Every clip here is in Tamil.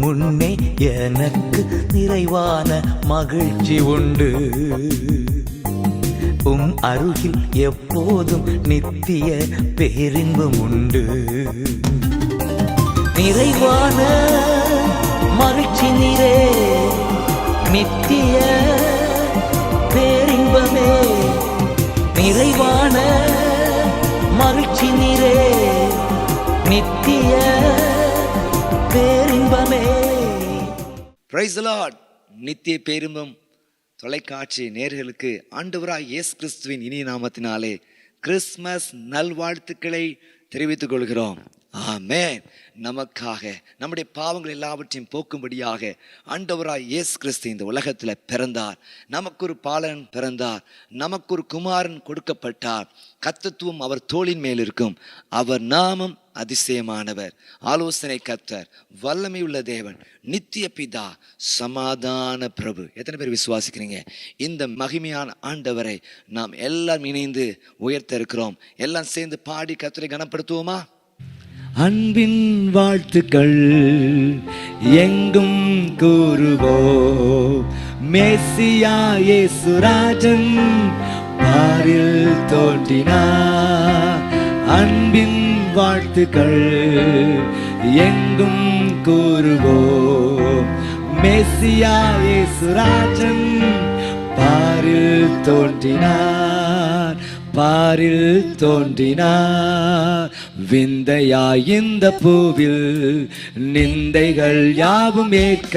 முன்னே எனக்கு நிறைவான மகிழ்ச்சி உண்டு. அருகில் எப்போதும் நித்திய பேரின்பம் உண்டு. நிறைவான மகிழ்ச்சி நீரே, நித்திய பேரின்பமே. நிறைவான மகிழ்ச்சி நீரே, நித்திய பேரின்பமே. Praise the Lord. நித்திய பேரின்பம் தொலைக்காட்சி நேயர்களுக்கு ஆண்டவராய் இயேசு கிறிஸ்துவின் இனிய நாமத்தினாலே கிறிஸ்மஸ் நல்வாழ்த்துக்களை தெரிவித்துக் கொள்கிறோம். ஆமென். நமக்காக நம்முடைய பாவங்கள் எல்லாவற்றையும் போக்கும்படியாக ஆண்டவராய் இயேசு கிறிஸ்து இந்த உலகத்தில் பிறந்தார். நமக்கு ஒரு பாலன் பிறந்தார், நமக்கு ஒரு குமாரன் கொடுக்கப்பட்டார். கர்த்தத்துவம் அவர் தோளின் மேல் இருக்கும். அவர் நாமம் அதிசயமானவர், ஆலோசனை கர்த்தர், வல்லமை உள்ள தேவன், நித்திய பிதா, சமாதான பிரபு. எத்தனை பேர் விசுவாசிக்கிறீங்க? இந்த மகிமையான ஆண்டவரை நாம் எல்லாம் இணைந்து உயர்த்த இருக்கிறோம். எல்லாம் சேர்ந்து பாடி கர்த்தரை கனப்படுத்துவோமா? அன்பின் வாழ்த்துக்கள் எங்கும் கூறுவோம். மேசியா இயேசு ராஜன் பாரில் தோன்றினார். அன்பின் வாழ்த்துக்கள் எங்கும் கூறுவோம். மேசியா இயேசு ராஜன் பாரில் தோன்றினார், பாரில் தோன்றினார். விந்தையாய் இந்த பூவில் நிந்தைகள் யாவும் ஏற்க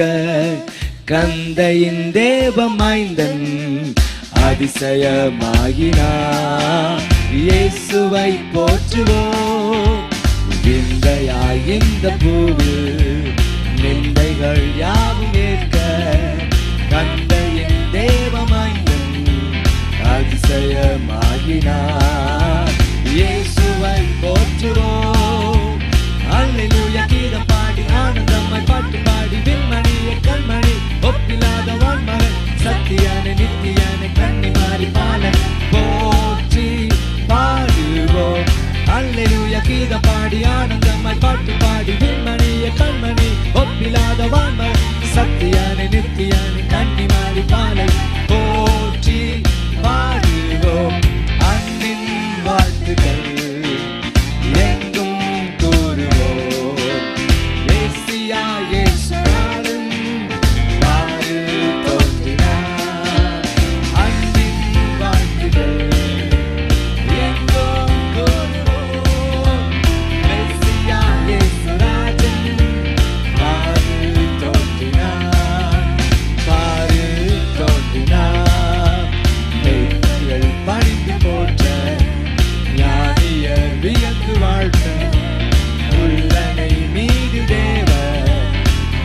கந்தையின் தேவமைந்தன் அதிசயமாகினார். இயேசுவை போற்றுவோம். விந்தையாய் இந்த பூவில் நிந்தைகள் யாவும் ஏற்க கந்தையின் தேவமைந்தன் அதிசயமாகினார். இயேசுவை போற்றுவோம். அல்லேலூயா கீதம் பாடி ஆனந்தமாய் பாட்டு பாடி விண்மணியை கண்மணி ஒப்பில்லாத வான்மகன் சத்தியானை நித்தியானை கன்னிமாரி பாலன் போற்றி பாடுவோம். அல்லேலூயா கீதம் பாடி ஆனந்தமாய் பாட்டு பாடி விண்மணியை கண்மணி ஒப்பில்லாத வான்மகன் சத்தியானை நித்தியானை கன்னிமாரி பாலன் போற்றி பாடுவோம். அன்பின் வாழ்த்துக்கள் எங்கும் கூறுவோம். மேசியா இயேசு ராஜன் பாரில் தோன்றினார். அன்பின் வாழ்த்துக்கள் எங்கும் கூறுவோம். மேசியா இயேசு ராஜன் பாரில் தோன்றினார், பாரில் தோன்றினார். பணிந்து போற்ற ஞானியர் வியந்து வாழ்த்த உள்ளனை மீது தேவ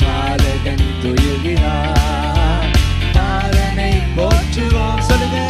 பாலகன் துயில்கிறார். பாலனை போற்றுவோம். சொல்லுங்க.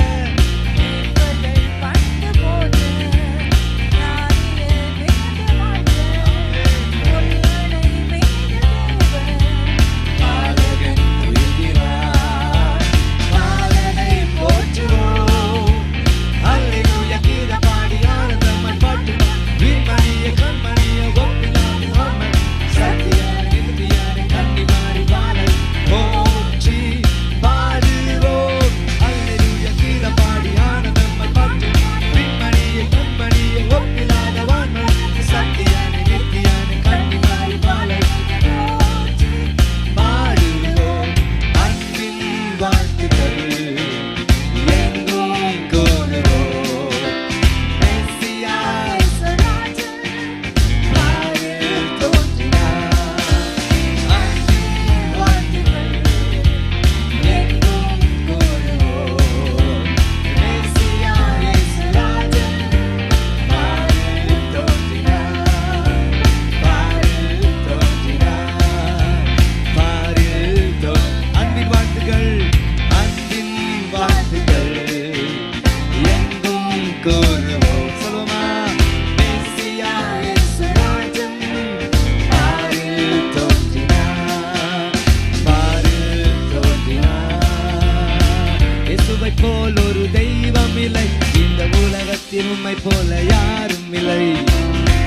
உம்மை போல யாரும் இல்லை.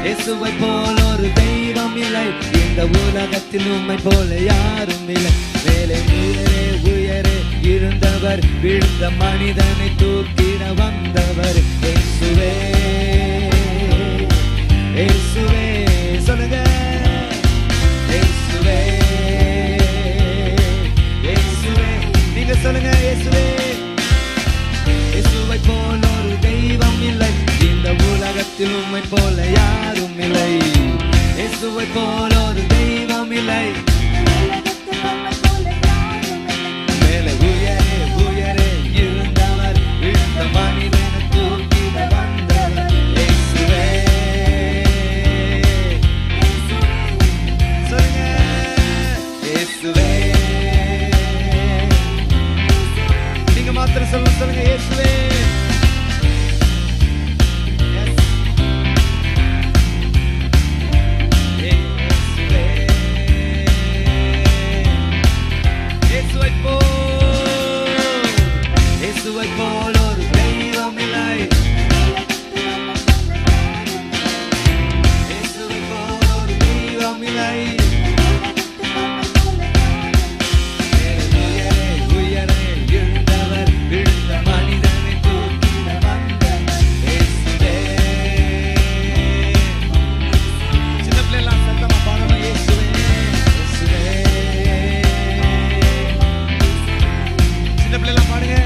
இயேசுவை போல் ஒரு தெய்வம் இல்லை இந்த இந்த உலகத்தில் உம்மை போல யாரும் இல்லை. மேலே உயரே உயரே இருந்தவர், விழுந்த மனிதனை தூக்கிட வந்தவர். இயேசுவே இயேசுவே சொல்லுங்க. இயேசுவே இயேசுவே நீங்க சொல்லுங்க. இயேசுவே இயேசுவை போல ஒரு தெய்வம் இல்லை. இந்த உலகத்தில் உம்மை போல யாரும் இல்லை. இயேசுவை போல ஒரு தெய்வம் இல்லை. மேலே உயரே உயரே இருந்தவர், விழுந்த மனிதனை தூக்கிட வந்தவர். இயேசுவே சொல்லுங்க. இயேசுவே நீங்க மாத்திரம் சொல்லுங்க. இயேசுவே போல் ஒரு தெய்வம் இல்லை. இயேசுவை போல் ஒரு தெய்வம் இல்லை. உயரே உயரே இருந்தவர், விழுந்த மனிதனை தூக்கிட வந்தவர். இயேசுவே சின்ன பிள்ளைலாம் சத்தமா பாடணும். இயேசுவே இயேசுவே சின்ன பிள்ளைலாம் பாடுங்க.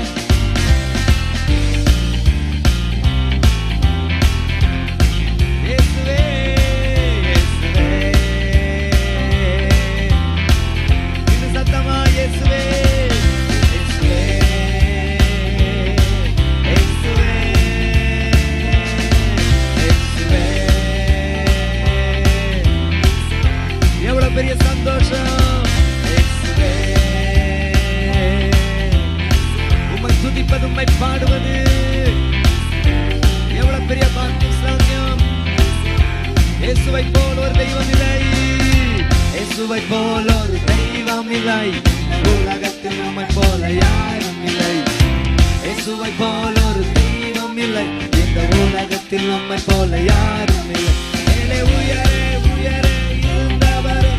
பெரிய சந்தோஷம். உம்மை துதிப்பது, உம்மை பாடுவது எவ்வளவு பெரிய பாக்கியம். இயேசுவை போல் ஒரு தெய்வம் இல்லை. இயேசுவை போல் ஒரு தெய்வம் இல்லை. உலகத்தில் உம்மை போல யாரும் இல்லை. இயேசுவை போல் ஒரு தெய்வம் இல்லை. இந்த உலகத்தில் உம்மை போல யாரும் இல்லை. மேலே உயரே உயரே இருந்தவர்.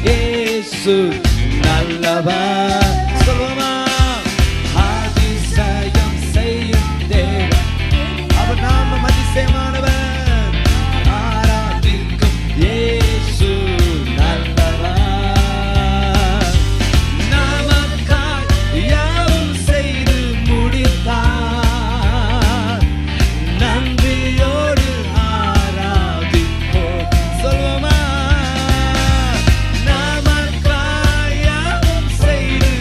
இயேசு நல்லவர். சொல்லுமா, அதிசயம் செய்யும் தேவன், அவர் நாமம் அதிசயமானவர். ஆராதிக்கும் இயேசு நல்லவர். நமக்காய் யாவும் செய்து முடித்தார். நன்றியோடு ஆராதிப்போம். சொல்லுமா, நமக்காய் யாவும் செய்து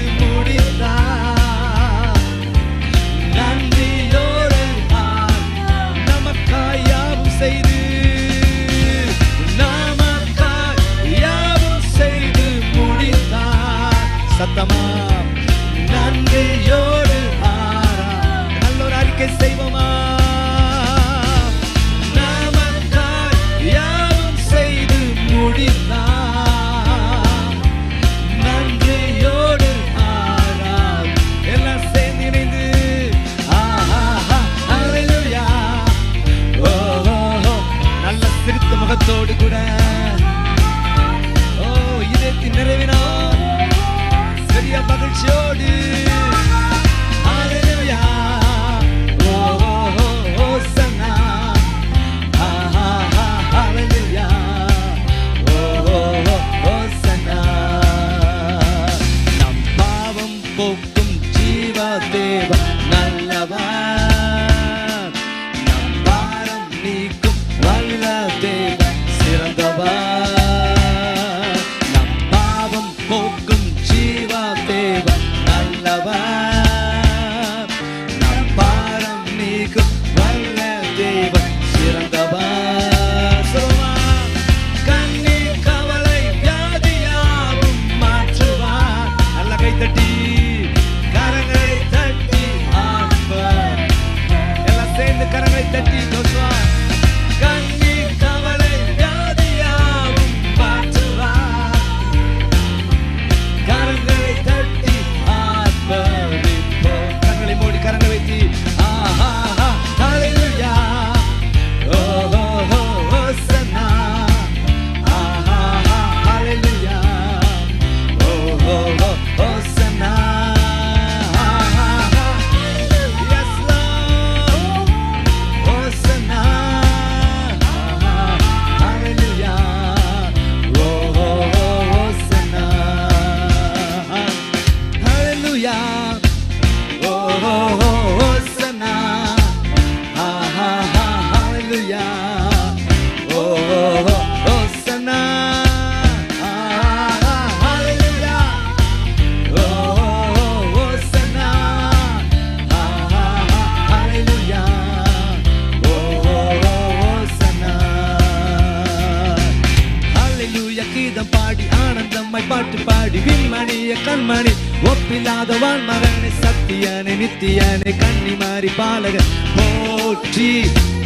கண்மணி ஒப்பில்லாதவான் மகனை சத்தியனை நித்தியனை கன்னிமாரி பாலகன் போற்றி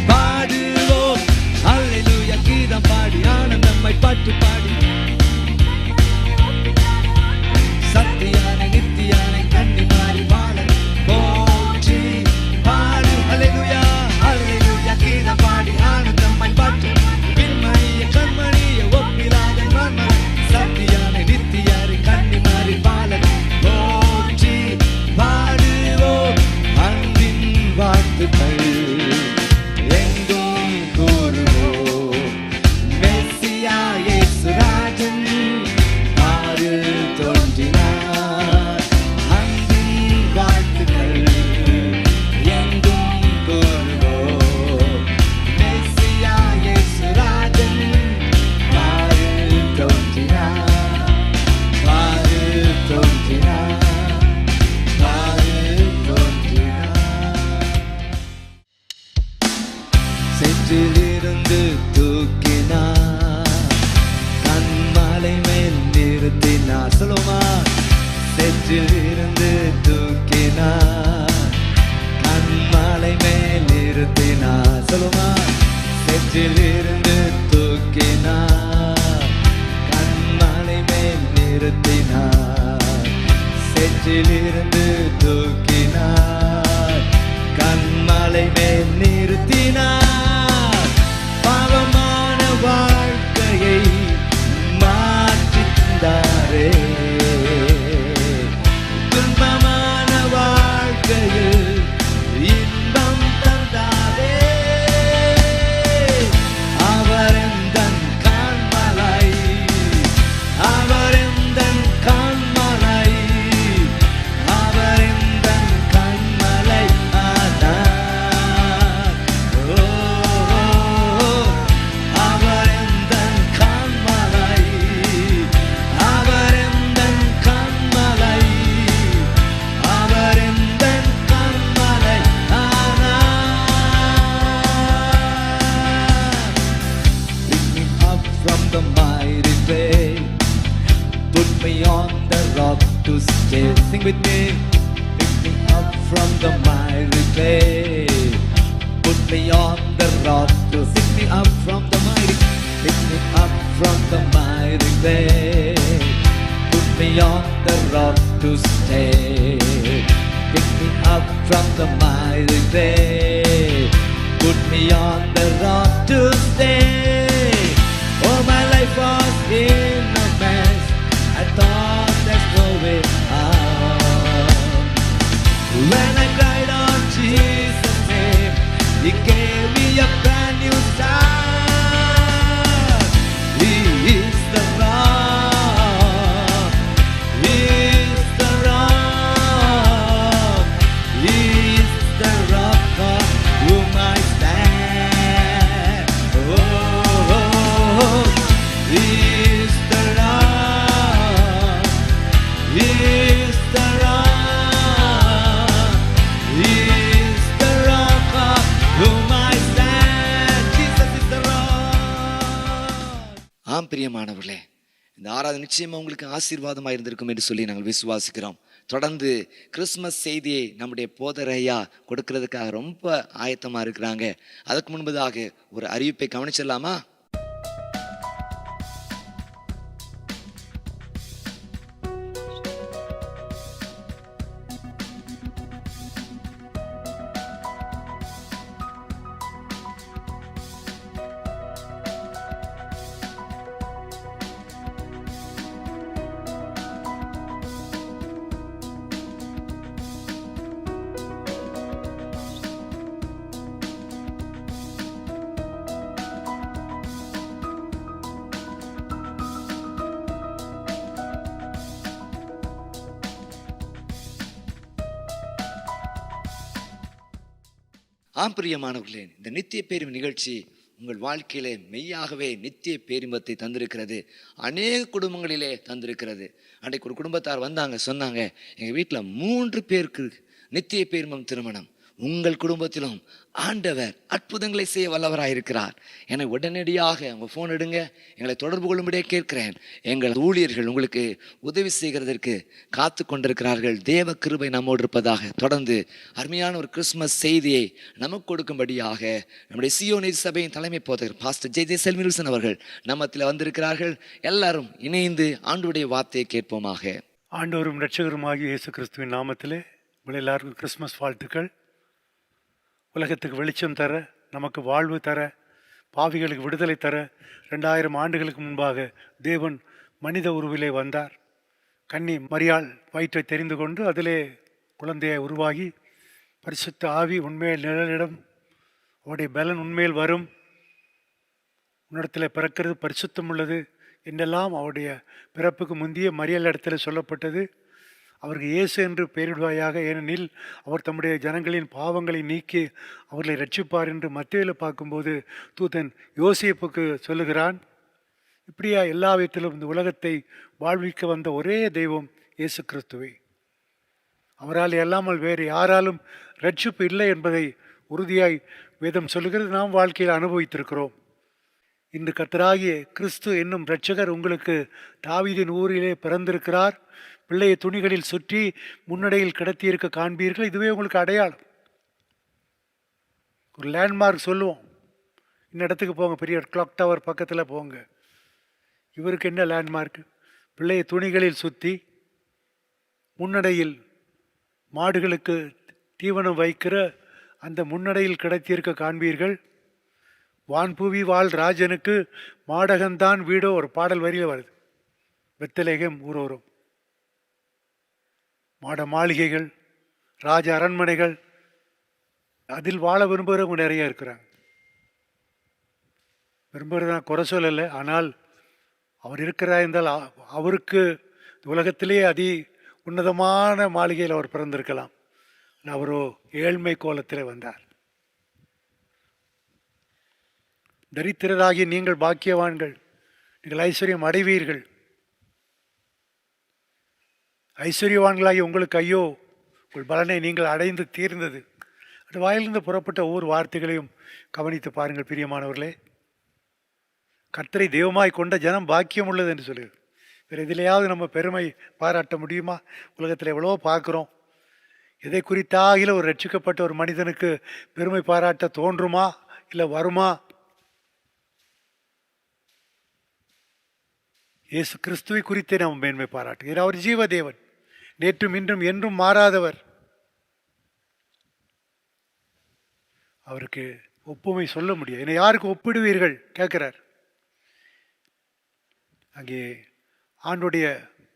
பாடுவோம் அல்லேலூயா கீதம் பாடி ஆனந்தம்மை பாட்டு பாடி சத்தியனை நித்தியனை கன்னிமாரி பாலகன் போற்றி பாடு அல்லேலூயா அல்லேலூயா கீதம் பாடி ஆனந்தம்மை பாட்டு பின்மணிய கண்மணிய ஒப்பில்லாதவான் மகன் சத்தியனை நித்தியனை கன்னிமாரி பாலகன் போற்றி பாடுவோம் அன்பின் வாழ்த்துக்கள் எங்கும் கூறுவோம் மெஸ்ஸியா இயேசு ராஜன் ஆறில் தோன்றினார் அன்பின் வாழ்த்துக்கள் எங்கும் கூறுவோம் மெஸ்ஸியா இயேசு ராஜன் ஆறில் தோன்றினார் ஆறில் தோன்றினார் ஆறில் தோன்றினார் செற்றிலிருந்து தூக்கினார் கண்மலை மேல் நிறுத்தினார் சொல்லுமா செற்றிலிருந்து தூக்கினார் கண்மலை மேல் நிறுத்தினார் சொல்லுமா செற்றிலிருந்து தூக்கினார் கண்மலை மேல் நிறுத்தினார் செற்றிலிருந்து தூக்கினார் கண்மலை மேல் நிறுத்தினார் பாவமான வாழ்க்கையை மாற்றித் தந்தாரே துன்பமான வாழ்க்கையில் இன்பம் தந்தாரே அவர் எந்தன் கண்மலை அவர் எந்தன் கண்மலை அவர் எந்தன் கண்மலை ஆனார் ஓ அவர் எந்தன் கண்மலை அவர் எந்தன் கண்மலை அவர் எந்தன் கண்மலை ஆனார். Pick me up from the mighty clay, put me on the rock to stay. Sing with me. Pick me up from the mighty clay, put me on the rock to pick me up from the mighty. Pick me up from the mighty clay, put me on the rock to stay. Pick me up from the mighty clay, put me on the rock to stay. Oh, my life was in a mess. I thought there's no way out. When I cried on Jesus' name, He gave me a brand new start. He is the rock. He is the rock. He is the rock on whom I stand. Oh, He is the rock. He is the rock. He is the rock on whom I stand. Jesus is the rock. ஆம் பிரியமானவர்களே, இந்த ஆராதனை நிச்சயமா உங்களுக்கு ஆசீர்வாதமாக இருந்திருக்கும் என்று சொல்லி நாங்கள் விசுவாசிக்கிறோம். தொடர்ந்து கிறிஸ்மஸ் செய்தியை நம்முடைய போதரையா கொடுக்கறதுக்காக ரொம்ப ஆயத்தமா இருக்கிறாங்க. அதுக்கு முன்பதாக ஒரு அறிவிப்பை கவனிச்சிடலாமா? ஆம் பிரியமானவர்களே, இந்த நித்திய பேரின்ப நிகழ்ச்சி உங்கள் வாழ்க்கையிலே மெய்யாகவே நித்திய பேரின்பத்தை தந்திருக்கிறது. அநேக குடும்பங்களிலே தந்திருக்கிறது. அன்றைக்கு ஒரு குடும்பத்தார் வந்தாங்க, சொன்னாங்க, எங்கள் வீட்டில் 3 பேருக்கு நித்திய பேரின்பம் திருமணம். உங்கள் குடும்பத்திலும் ஆண்டவர் அற்புதங்களை செய்ய வல்லவராயிருக்கிறார். என உடனடியாக உங்கள் ஃபோன் எடுங்க, எங்களை தொடர்பு கொள்ளும்படியே கேட்கிறேன். எங்கள் ஊழியர்கள் உங்களுக்கு உதவி செய்கிறதற்கு காத்து கொண்டிருக்கிறார்கள். தேவ கிருபை நம்மோடு இருப்பதாக. தொடர்ந்து அருமையான ஒரு கிறிஸ்துமஸ் செய்தியை நமக்கு கொடுக்கும்படியாக நம்முடைய சியோன் சபையின் தலைமை போதகர் பாஸ்டர் ஜே செல்வில்சன் அவர்கள் நம்மத்தில் வந்திருக்கிறார்கள். எல்லாரும் இணைந்து ஆண்டவருடைய வார்த்தையை கேட்போமாக. ஆண்டவரும் இரட்சகருமாகிய இயேசு கிறிஸ்துவின் நாமத்திலே உங்கள் எல்லாருக்கும் கிறிஸ்மஸ் வாழ்த்துக்கள். உலகத்துக்கு வெளிச்சம் தர, நமக்கு வாழ்வு தர, பாவிகளுக்கு விடுதலை தர 2000 ஆண்டுகளுக்கு முன்பாக தேவன் மனித உருவிலே வந்தார். கன்னி மரியாள் வயிற்றை தெரிந்து கொண்டு அதிலே குழந்தையை உருவாகி பரிசுத்த ஆவி உண்மையில் நிழலிடம், அவருடைய பலன் உண்மையில் வரும், உன்னிடத்தில் பிறக்கிறது பரிசுத்தம் உள்ளது என்றெல்லாம் அவருடைய பிறப்புக்கு முந்தைய மரியாள் இடத்துல சொல்லப்பட்டது. அவருக்கு இயேசு என்று பெயரிடுவாயாக, ஏனெனில் அவர் தம்முடைய ஜனங்களின் பாவங்களை நீக்கி அவர்களை ரட்சிப்பார் என்று மத்தேயுவில் பார்க்கும்போது தூதன் யோசேப்புக்கு சொல்லுகிறான். இப்படியா எல்லா விதத்திலும் இந்த உலகத்தை வாழ்விக்க வந்த ஒரே தெய்வம் இயேசு கிறிஸ்துவே. அவரால் அல்லாமல் வேறு யாராலும் ரட்சிப்பு இல்லை என்பதை உறுதியாய் வேதம் சொல்லுகிறது. நாம் வாழ்க்கையில் அனுபவித்திருக்கிறோம். இன்று கர்த்தராகிய கிறிஸ்து என்னும் இரட்சகர் உங்களுக்கு தாவீதின் ஊரிலே பிறந்திருக்கிறார். பிள்ளையை துணிகளில் சுற்றி முன்னடையில் கிடத்தியிருக்க காண்பீர்கள். இதுவே உங்களுக்கு அடையாளம். ஒரு லேண்ட்மார்க் சொல்லுவோம். இந்த இடத்துக்கு போங்க, பெரிய கிளாக் டவர் பக்கத்தில் போங்க. இவருக்கு என்ன லேண்ட்மார்க்? பிள்ளையை துணிகளில் சுற்றி முன்னடையில் மாடுகளுக்கு தீவனம் வைக்கிற அந்த முன்னடையில் கிடத்தியிருக்க காண்பீர்கள். வான்பூவி வாழ் ராஜனுக்கு மாடகந்தான் வீடோ ஒரு பாடல் வரியில் வருது. பெத்லகேம் ஊரோரும் மாட மாளிகைகள், ராஜ அரண்மனைகள், அதில் வாழ விரும்புகிறவங்க நிறைய இருக்கிறாங்க. விரும்புகிறதா குறை சொல்லலை. ஆனால் அவர் இருக்கிறதா இருந்தால் அவருக்கு உலகத்திலே அதி உன்னதமான மாளிகையில் அவர் பிறந்திருக்கலாம். அவரோ ஏழ்மை கோலத்தில் வந்தார். தரித்திரராகி நீங்கள் பாக்கியவான்கள், நீங்கள் ஐஸ்வர்யம் அடைவீர்கள். ஐஸ்வர்யவான்களாகி உங்களுக்கு ஐயோ, உங்கள் பலனை நீங்கள் அடைந்து தீர்ந்தது. அந்த வாயிலிருந்து புறப்பட்ட ஒவ்வொரு வார்த்தைகளையும் கவனித்து பாருங்கள் பிரியமானவர்களே. கர்த்தரை தெய்வமாய் கொண்ட ஜனம் பாக்கியம் உள்ளது என்று சொல்லுகிறது. வேறு எதிலையாவது நம்ம பெருமை பாராட்ட முடியுமா? உலகத்தில் எவ்வளோ பார்க்குறோம். எதை குறித்தாகில ஒரு ரட்சிக்கப்பட்ட ஒரு மனிதனுக்கு பெருமை பாராட்ட தோன்றுமா, இல்லை வருமா? இயேசு கிறிஸ்துவை குறித்தே நாம் மேன்மை பாராட்டுகிறோம். அவர் ஜீவதேவன், நேற்றும் இன்றும் என்றும் மாறாதவர். அவருக்கு ஒப்புமை சொல்ல முடியாது. என்னை யாருக்கு ஒப்பிடுவீர்கள் கேட்கிறார். அங்கே ஆண்டுடைய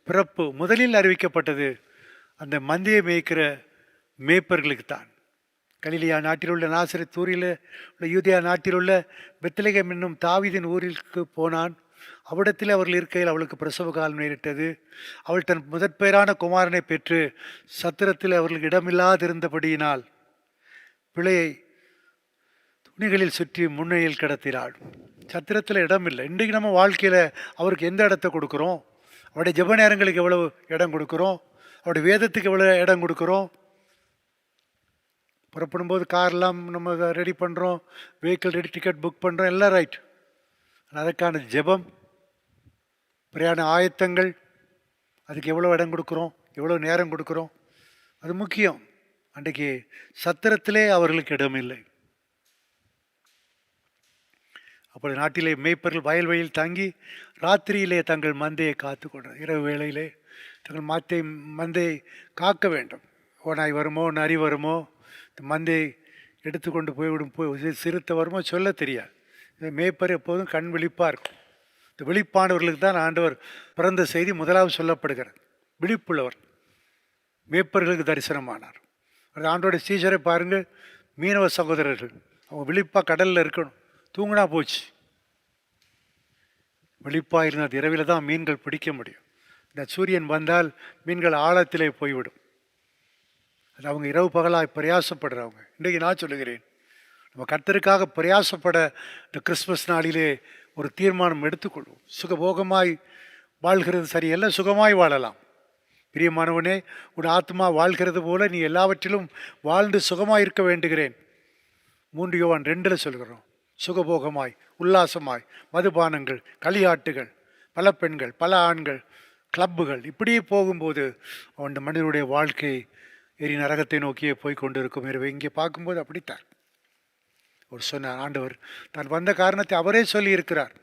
பிறப்பு முதலில் அறிவிக்கப்பட்டது அந்த மந்தையை மேய்க்கிற மேய்ப்பர்களுக்கு தான். கலிலியா நாட்டில் உள்ள நாசரேத் ஊரில் உள்ள யூதேயா நாட்டில் உள்ள பெத்லகேம் என்னும் தாவீதின் ஊருக்கு போனான். அவ்விடத்தில் அவர்கள் இருக்கையில் அவளுக்கு பிரசவ காலம் நேரிட்டது. அவள் தன் முதற்பெயரான குமாரனை பெற்று சத்திரத்தில் அவர்களுக்கு இடமில்லாதிருந்தபடியினால் பிள்ளையை துணிகளில் சுற்றி முன்னையில் கிடத்தினாள். சத்திரத்தில் இடம் இல்லை. இன்றைக்கு நம்ம வாழ்க்கையில் அவருக்கு எந்த இடத்த கொடுக்குறோம்? அவருடைய ஜெப நேரங்களுக்கு எவ்வளவு இடம் கொடுக்குறோம்? அவருடைய வேதத்துக்கு எவ்வளோ இடம் கொடுக்குறோம்? புறப்படும்போது கார்லாம் நம்ம ரெடி பண்ணுறோம், வெஹிக்கிள் ரெடி, டிக்கெட் புக் பண்ணுறோம், எல்லாம் ரைட். அதற்கான ஜெபம், பிரயாண ஆயத்தங்கள், அதுக்கு எவ்வளோ இடம் கொடுக்குறோம், எவ்வளோ நேரம் கொடுக்குறோம், அது முக்கியம். அன்றைக்கு சத்திரத்திலே அவர்களுக்கு இடம் இல்லை. அப்படி நாட்டிலே மேய்ப்பர்கள் வயல்வெளியில் தங்கி ராத்திரியிலே தங்கள் மந்தையை காத்து கொண்டார். இரவு வேளையிலே தங்கள் மந்தையை காக்க வேண்டும். ஓனாய் வருமோ, நரி வருமோ, இந்த மந்தையை எடுத்துக்கொண்டு போய் சிறுத்தை வருமோ சொல்ல தெரியாது. இந்த மேய்ப்பர் எப்போதும் கண் விழிப்பாக இருக்கும். இந்த விழிப்பானவர்களுக்கு தான் ஆண்டவர் பிறந்த செய்தி முதலாவது சொல்லப்படுகிறது. விழிப்புள்ளவர் மேய்ப்பர்களுக்கு தரிசனமானார். அது ஆண்டோடைய சீசரை பாருங்கள், மீனவ சகோதரர்கள் அவங்க விழிப்பாக கடலில் இருக்கணும். தூங்கினா போச்சு. விழிப்பாக இருந்தால் இரவில் தான் மீன்கள் பிடிக்க முடியும். இந்த சூரியன் வந்தால் மீன்கள் ஆழத்திலே போய்விடும். அது அவங்க இரவு பகலாக பிரயாசப்படுறவங்க. இன்றைக்கு நான் சொல்லுகிறேன், நம்ம கர்த்தருக்காக பிரயாசப்பட இந்த கிறிஸ்மஸ் நாளிலே ஒரு தீர்மானம் எடுத்துக்கொள்வோம். சுகபோகமாய் வாழ்கிறது சரியல்ல, சுகமாய் வாழலாம். பிரியமானவனே, உன் ஆத்மா வாழ்கிறது போல நீ எல்லாவற்றிலும் வாழ்ந்து சுகமாயிருக்க வேண்டுகிறேன். 3 யோவான் 2 சொல்கிறோம். சுகபோகமாய், உல்லாசமாய், மதுபானங்கள், களியாட்டுகள், பல பெண்கள், பல ஆண்கள், கிளப்புகள், இப்படியே போகும்போது அவன் மனிதனுடைய வாழ்க்கை எரி நரகத்தை நோக்கியே போய் கொண்டிருக்கும். எனவே இங்கே பார்க்கும்போது அப்படித்தான் ஒரு சொன்னார். ஆண்டவர் தான் வந்த காரணத்தை அவரே சொல்லியிருக்கிறார்.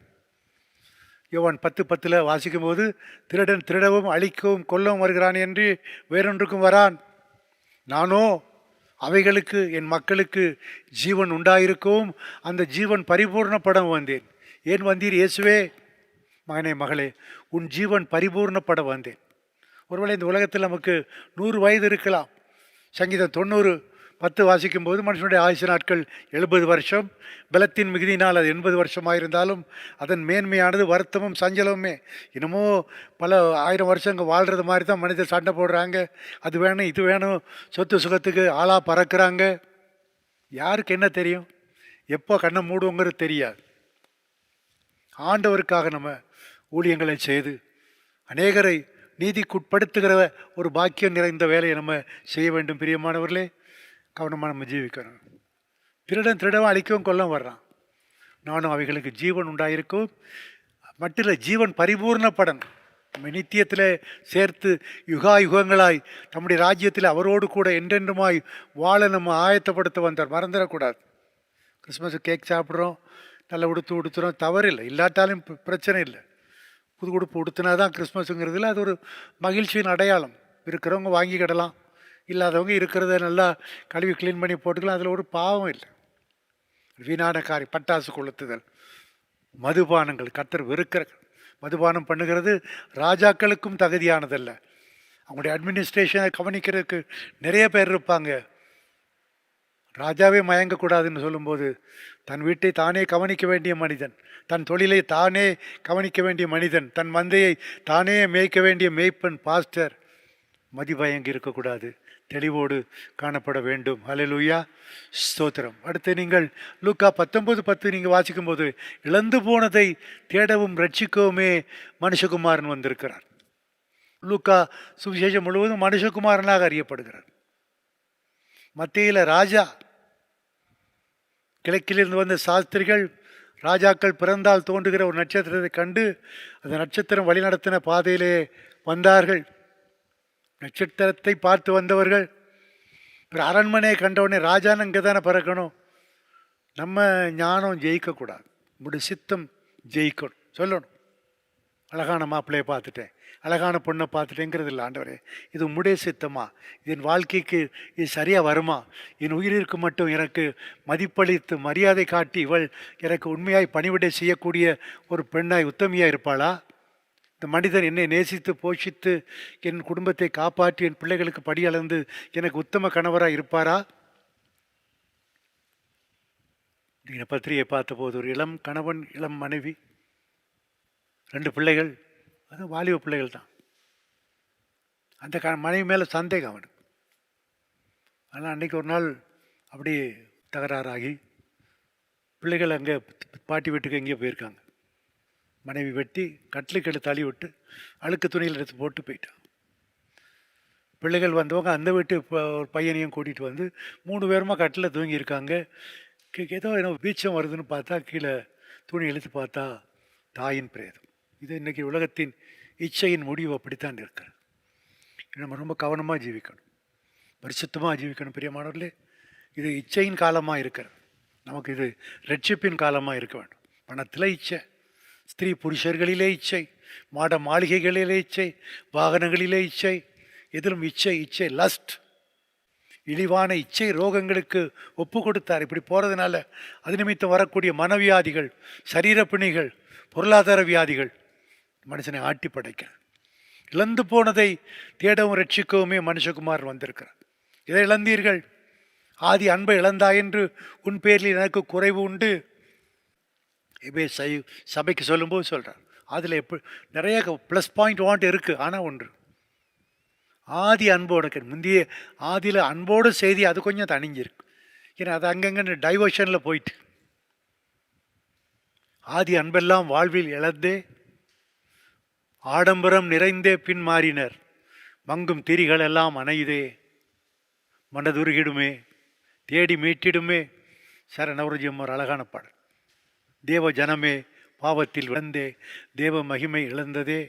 யோவான் 10:10 வாசிக்கும்போது, திருடன் திருடவும் அழிக்கவும் கொல்லவும் வருகிறான் என்று வேறொன்றுக்கும் வரான், நானோ அவைகளுக்கு என் மக்களுக்கு ஜீவன் உண்டாயிருக்கவும் அந்த ஜீவன் பரிபூர்ணப்பட வந்தேன். ஏன் வந்தீர் இயேசுவே? மகனே மகளே, உன் ஜீவன் பரிபூர்ணப்பட வந்தேன். ஒருவேளை இந்த உலகத்தில் நமக்கு 100 வயது இருக்கலாம். சங்கீதம் 90:10 வாசிக்கும்போது மனுஷனுடைய ஆயுசு நாட்கள் 70 வருஷம், பலத்தின் மிகுதியினால் அது 80 வருஷமாயிருந்தாலும் அதன் மேன்மையானது வருத்தமும் சஞ்சலமுமே. இன்னமோ பல 1000 வருஷங்க வாழ்கிறது மாதிரி தான் மனிதர் சண்டை போடுறாங்க. அது வேணும் இது வேணும், சொத்து சுகத்துக்கு ஆளாக பறக்கிறாங்க. யாருக்கு என்ன தெரியும்? எப்போ கண்ணை மூடுவோங்கிறது தெரியாது. ஆண்டவருக்காக நம்ம ஊழியங்களை செய்து அநேகரை நீதிக்குட்படுத்துகிற ஒரு பாக்கியம் நிறைந்த வேலையை நம்ம செய்ய வேண்டும். பிரியமானவர்களே, கவனமாக நம்ம ஜீவிக்கணும். திருடன் திருடவும் அழிக்கவும் கொல்லவும் வர்றான், நானும் அவைகளுக்கு ஜீவன் உண்டாயிருக்கும் மட்டும் இல்லை, ஜீவன் பரிபூர்ணப்படணும். நம்ம நித்தியத்தில் சேர்த்து யுகா யுகங்களாய் நம்முடைய ராஜ்யத்தில் அவரோடு கூட என்றென்றுமாய் வாழ நம்ம ஆயத்தப்படுத்த வந்தார். மறந்துடக்கூடாது. கிறிஸ்மஸ் கேக் சாப்பிட்றோம், நல்ல உடுத்து உடுத்துகிறோம், தவறு இல்லை, இல்லாட்டாலும் பிரச்சனை இல்லை. புது உடுப்பு உடுத்தினா தான் கிறிஸ்மஸுங்கிறதுல அது ஒரு மகிழ்ச்சியின் அடையாளம். இருக்கிறவங்க வாங்கிக்கிடலாம், இல்லாதவங்க இருக்கிறத நல்லா கழுவி க்ளீன் பண்ணி போட்டுக்கலாம். அதில் ஒரு பாவம் இல்லை. வீணான காரி பட்டாசு கொளுத்துதல், மதுபானங்கள் கர்த்தர் வெறுக்கிற. மதுபானம் பண்ணுகிறது ராஜாக்களுக்கும் தகுதியானதல்ல. அவங்களுடைய அட்மினிஸ்ட்ரேஷனை கவனிக்கிறதுக்கு நிறைய பேர் இருப்பாங்க. ராஜாவே மயங்கக்கூடாதுன்னு சொல்லும்போது, தன் வீட்டை தானே கவனிக்க வேண்டிய மனிதன், தன் தொழிலை தானே கவனிக்க வேண்டிய மனிதன், தன் மந்தையை தானே மேய்க்க வேண்டிய மேய்ப்பன் பாஸ்டர் மதிபயங்கி இருக்கக்கூடாது, தெளிவோடு காணப்பட வேண்டும். ஹல்லேலூயா, ஸ்தோத்திரம். அடுத்து நீங்கள் லூக்கா 19:10 நீங்கள் வாசிக்கும்போது, இழந்து போனதை தேடவும் ரட்சிக்கவுமே மனுஷகுமாரன் வந்திருக்கிறார். லூக்கா சுவிசேஷம் முழுவதும் மனுஷகுமாரனாக அறியப்படுகிறார். மத்தியில் ராஜா, கிழக்கிலிருந்து வந்த சாஸ்திரிகள் ராஜாக்கள் பிறந்தால் தோன்றுகிற ஒரு நட்சத்திரத்தை கண்டு அந்த நட்சத்திரம் வழிநடத்தின பாதையிலே வந்தார்கள். நட்சத்திரத்தை பார்த்து வந்தவர்கள் அரண்மனையை கண்டவுடனே ராஜான்னு இங்கே தானே பிறக்கணும். நம்ம ஞானம் ஜெயிக்கக்கூடாது, நம்முடைய சித்தம் ஜெயிக்கணும். சொல்லணும், அழகான மாப்பிள்ளையை பார்த்துட்டேன், அழகான பொண்ணை பார்த்துட்டேங்கிறது இல்லை. ஆண்டவரே, இது உம்முடைய சித்தமா? என் வாழ்க்கைக்கு இது சரியாக வருமா? என் உயிரிற்கு மட்டும் எனக்கு மதிப்பளித்து மரியாதை காட்டி இவள் எனக்கு உண்மையாய் பணிவிடை செய்யக்கூடிய ஒரு பெண்ணாய் உத்தமியாக இருப்பாளா? இந்த மனிதன் என்னை நேசித்து போஷித்து என் குடும்பத்தை காப்பாற்றி என் பிள்ளைகளுக்கு படியளந்து எனக்கு உத்தம கணவராக இருப்பாரா? நீங்கள் பத்திரிகை பார்த்தபோது ஒரு இளம் கணவன், இளம் மனைவி, 2 பிள்ளைகள், அது வாலிப பிள்ளைகள் தான். அந்த மனைவி மேலே சந்தேகம் அவனுக்கு. ஆனால் அன்றைக்கி ஒரு நாள் அப்படி தகராறாகி பிள்ளைகள் அங்கே பாட்டி வீட்டுக்கு எங்கேயோ போயிருக்காங்க. மனைவி வெட்டி கட்டிலுக்கு தள்ளி விட்டு அழுக்கு துணியில் எடுத்து போட்டு போயிட்டான். பிள்ளைகள் வந்தவங்க அந்த வீட்டு ஒரு பையனையும் கூட்டிகிட்டு வந்து 3 பேருமா கட்டில் தூங்கியிருக்காங்க. ஏதோ பீச்சம் வருதுன்னு பார்த்தா கீழே துணி இழுத்து பார்த்தா தாயின் பிரேதம். இது இன்றைக்கி உலகத்தின் இச்சையின் முடிவு அப்படித்தான் இருக்கிறது. நம்ம ரொம்ப கவனமாக ஜீவிக்கணும், பரிசுத்தமாக ஜீவிக்கணும். பிரியமானவர்களே, இது இச்சையின் காலமாக இருக்கிறது. நமக்கு இது ரட்சிப்பின் காலமாக இருக்க வேண்டும். பணத்தில் இச்சை, ஸ்திரீ புருஷர்களிலே இச்சை, மாட மாளிகைகளிலே இச்சை, வாகனங்களிலே இச்சை, எதிலும் இச்சை. இச்சை லஸ்ட், இழிவான இச்சை ரோகங்களுக்கு ஒப்பு கொடுத்தார். இப்படி போகிறதுனால அது நிமித்தம் வரக்கூடிய மனவியாதிகள், சரீரப்பிணிகள், பொருளாதார வியாதிகள் மனுஷனை ஆட்டி படைக்க. இழந்து போனதை தேடவும் ரட்சிக்கவுமே மனுஷகுமார் வந்திருக்கிறார். இதை இழந்தீர்கள், ஆதி அன்பை இழந்தாய் என்று உன் பேரில் எனக்கு குறைவு உண்டு. இப்பே சபைக்கு சொல்லும்போது சொல்கிறார். அதில் எப்படி நிறைய +.1 இருக்குது. ஆனால் ஒன்று, ஆதி அன்போடு முந்தைய ஆதியில் அன்போடு செய்தி அது கொஞ்சம் தணிஞ்சிருக்கு. ஏன்னா அது அங்கங்கே டைவர்ஷனில் போயிட்டு, ஆதி அன்பெல்லாம் வாழ்வில் இழந்தே ஆடம்பரம் நிறைந்தே பின் மாறினர், மங்கும் திரிகள் எல்லாம் அணையுதே, மனதுருகிடுமே, தேடி மீட்டிடுமே. சரணவரஜியம் ஒரு அழகான பாடல். தேவ ஜனமே பாவத்தில் விழுந்தே, தேவ மகிமை இழந்ததே,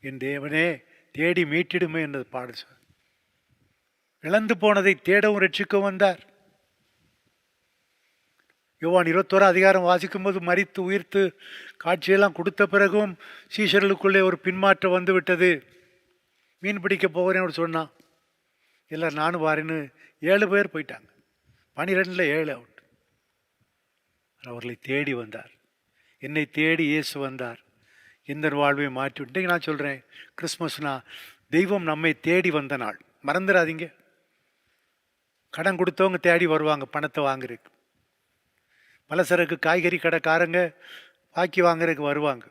என் தேவனே தேடி மீட்டிடுமே என்றது பாடல். இழந்து போனதை தேடவும் ரட்சிக்கவும் வந்தார். யோவான் 21 அதிகாரம் வாசிக்கும்போது மரித்து உயிர்த்து காட்சியெல்லாம் கொடுத்த பிறகும் சீஷர்களுக்குள்ளே ஒரு பின்மாற்றம் வந்து விட்டது. மீன் பிடிக்க போகிறேன்னு சொன்னான். இல்லை நானும் வாரேன்னு 7 பேர் போயிட்டாங்க. 12ல் 7 அவுட். அவர்களை தேடி வந்தார். என்னை தேடி இயேசு வந்தார். எந்த வாழ்வை மாற்றி விட்டு நான் சொல்கிறேன், கிறிஸ்மஸ்னா தெய்வம் நம்மை தேடி வந்த நாள். மறந்துடாதீங்க. கடன் கொடுத்தவங்க தேடி வருவாங்க பணத்தை வாங்குறதுக்கு. பலசரக்கு காய்கறி கடைக்காரங்க பாக்கி வாங்குறதுக்கு வருவாங்க.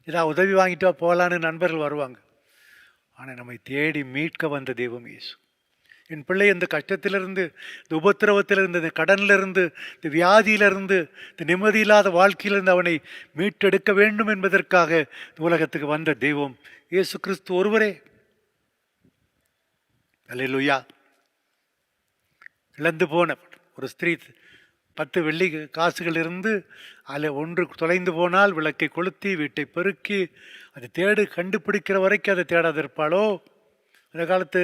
ஏதாவது உதவி வாங்கிட்டா போகலான்னு நண்பர்கள் வருவாங்க. ஆனால் நம்மை தேடி மீட்க வந்த தெய்வம் இயேசு. என் பிள்ளை இந்த கஷ்டத்திலிருந்து, இந்த உபத்திரவத்திலிருந்து, இந்த கடனிலிருந்து, இந்த வியாதியிலிருந்து, இந்த நிம்மதி இல்லாத வாழ்க்கையிலிருந்து அவனை மீட்டெடுக்க வேண்டும் என்பதற்காக உலகத்துக்கு வந்த தெய்வம் இயேசு கிறிஸ்து ஒருவரே. அல்லேலூயா. இழந்து போன ஒரு ஸ்திரீ 10 வெள்ளி காசுகள் இருந்து அதில் ஒன்று தொலைந்து போனால் விளக்கை கொளுத்தி வீட்டை பெருக்கி அதை கண்டுபிடிக்கிற வரைக்கும் அதை தேடாதிருப்பாளோ? அந்த காலத்து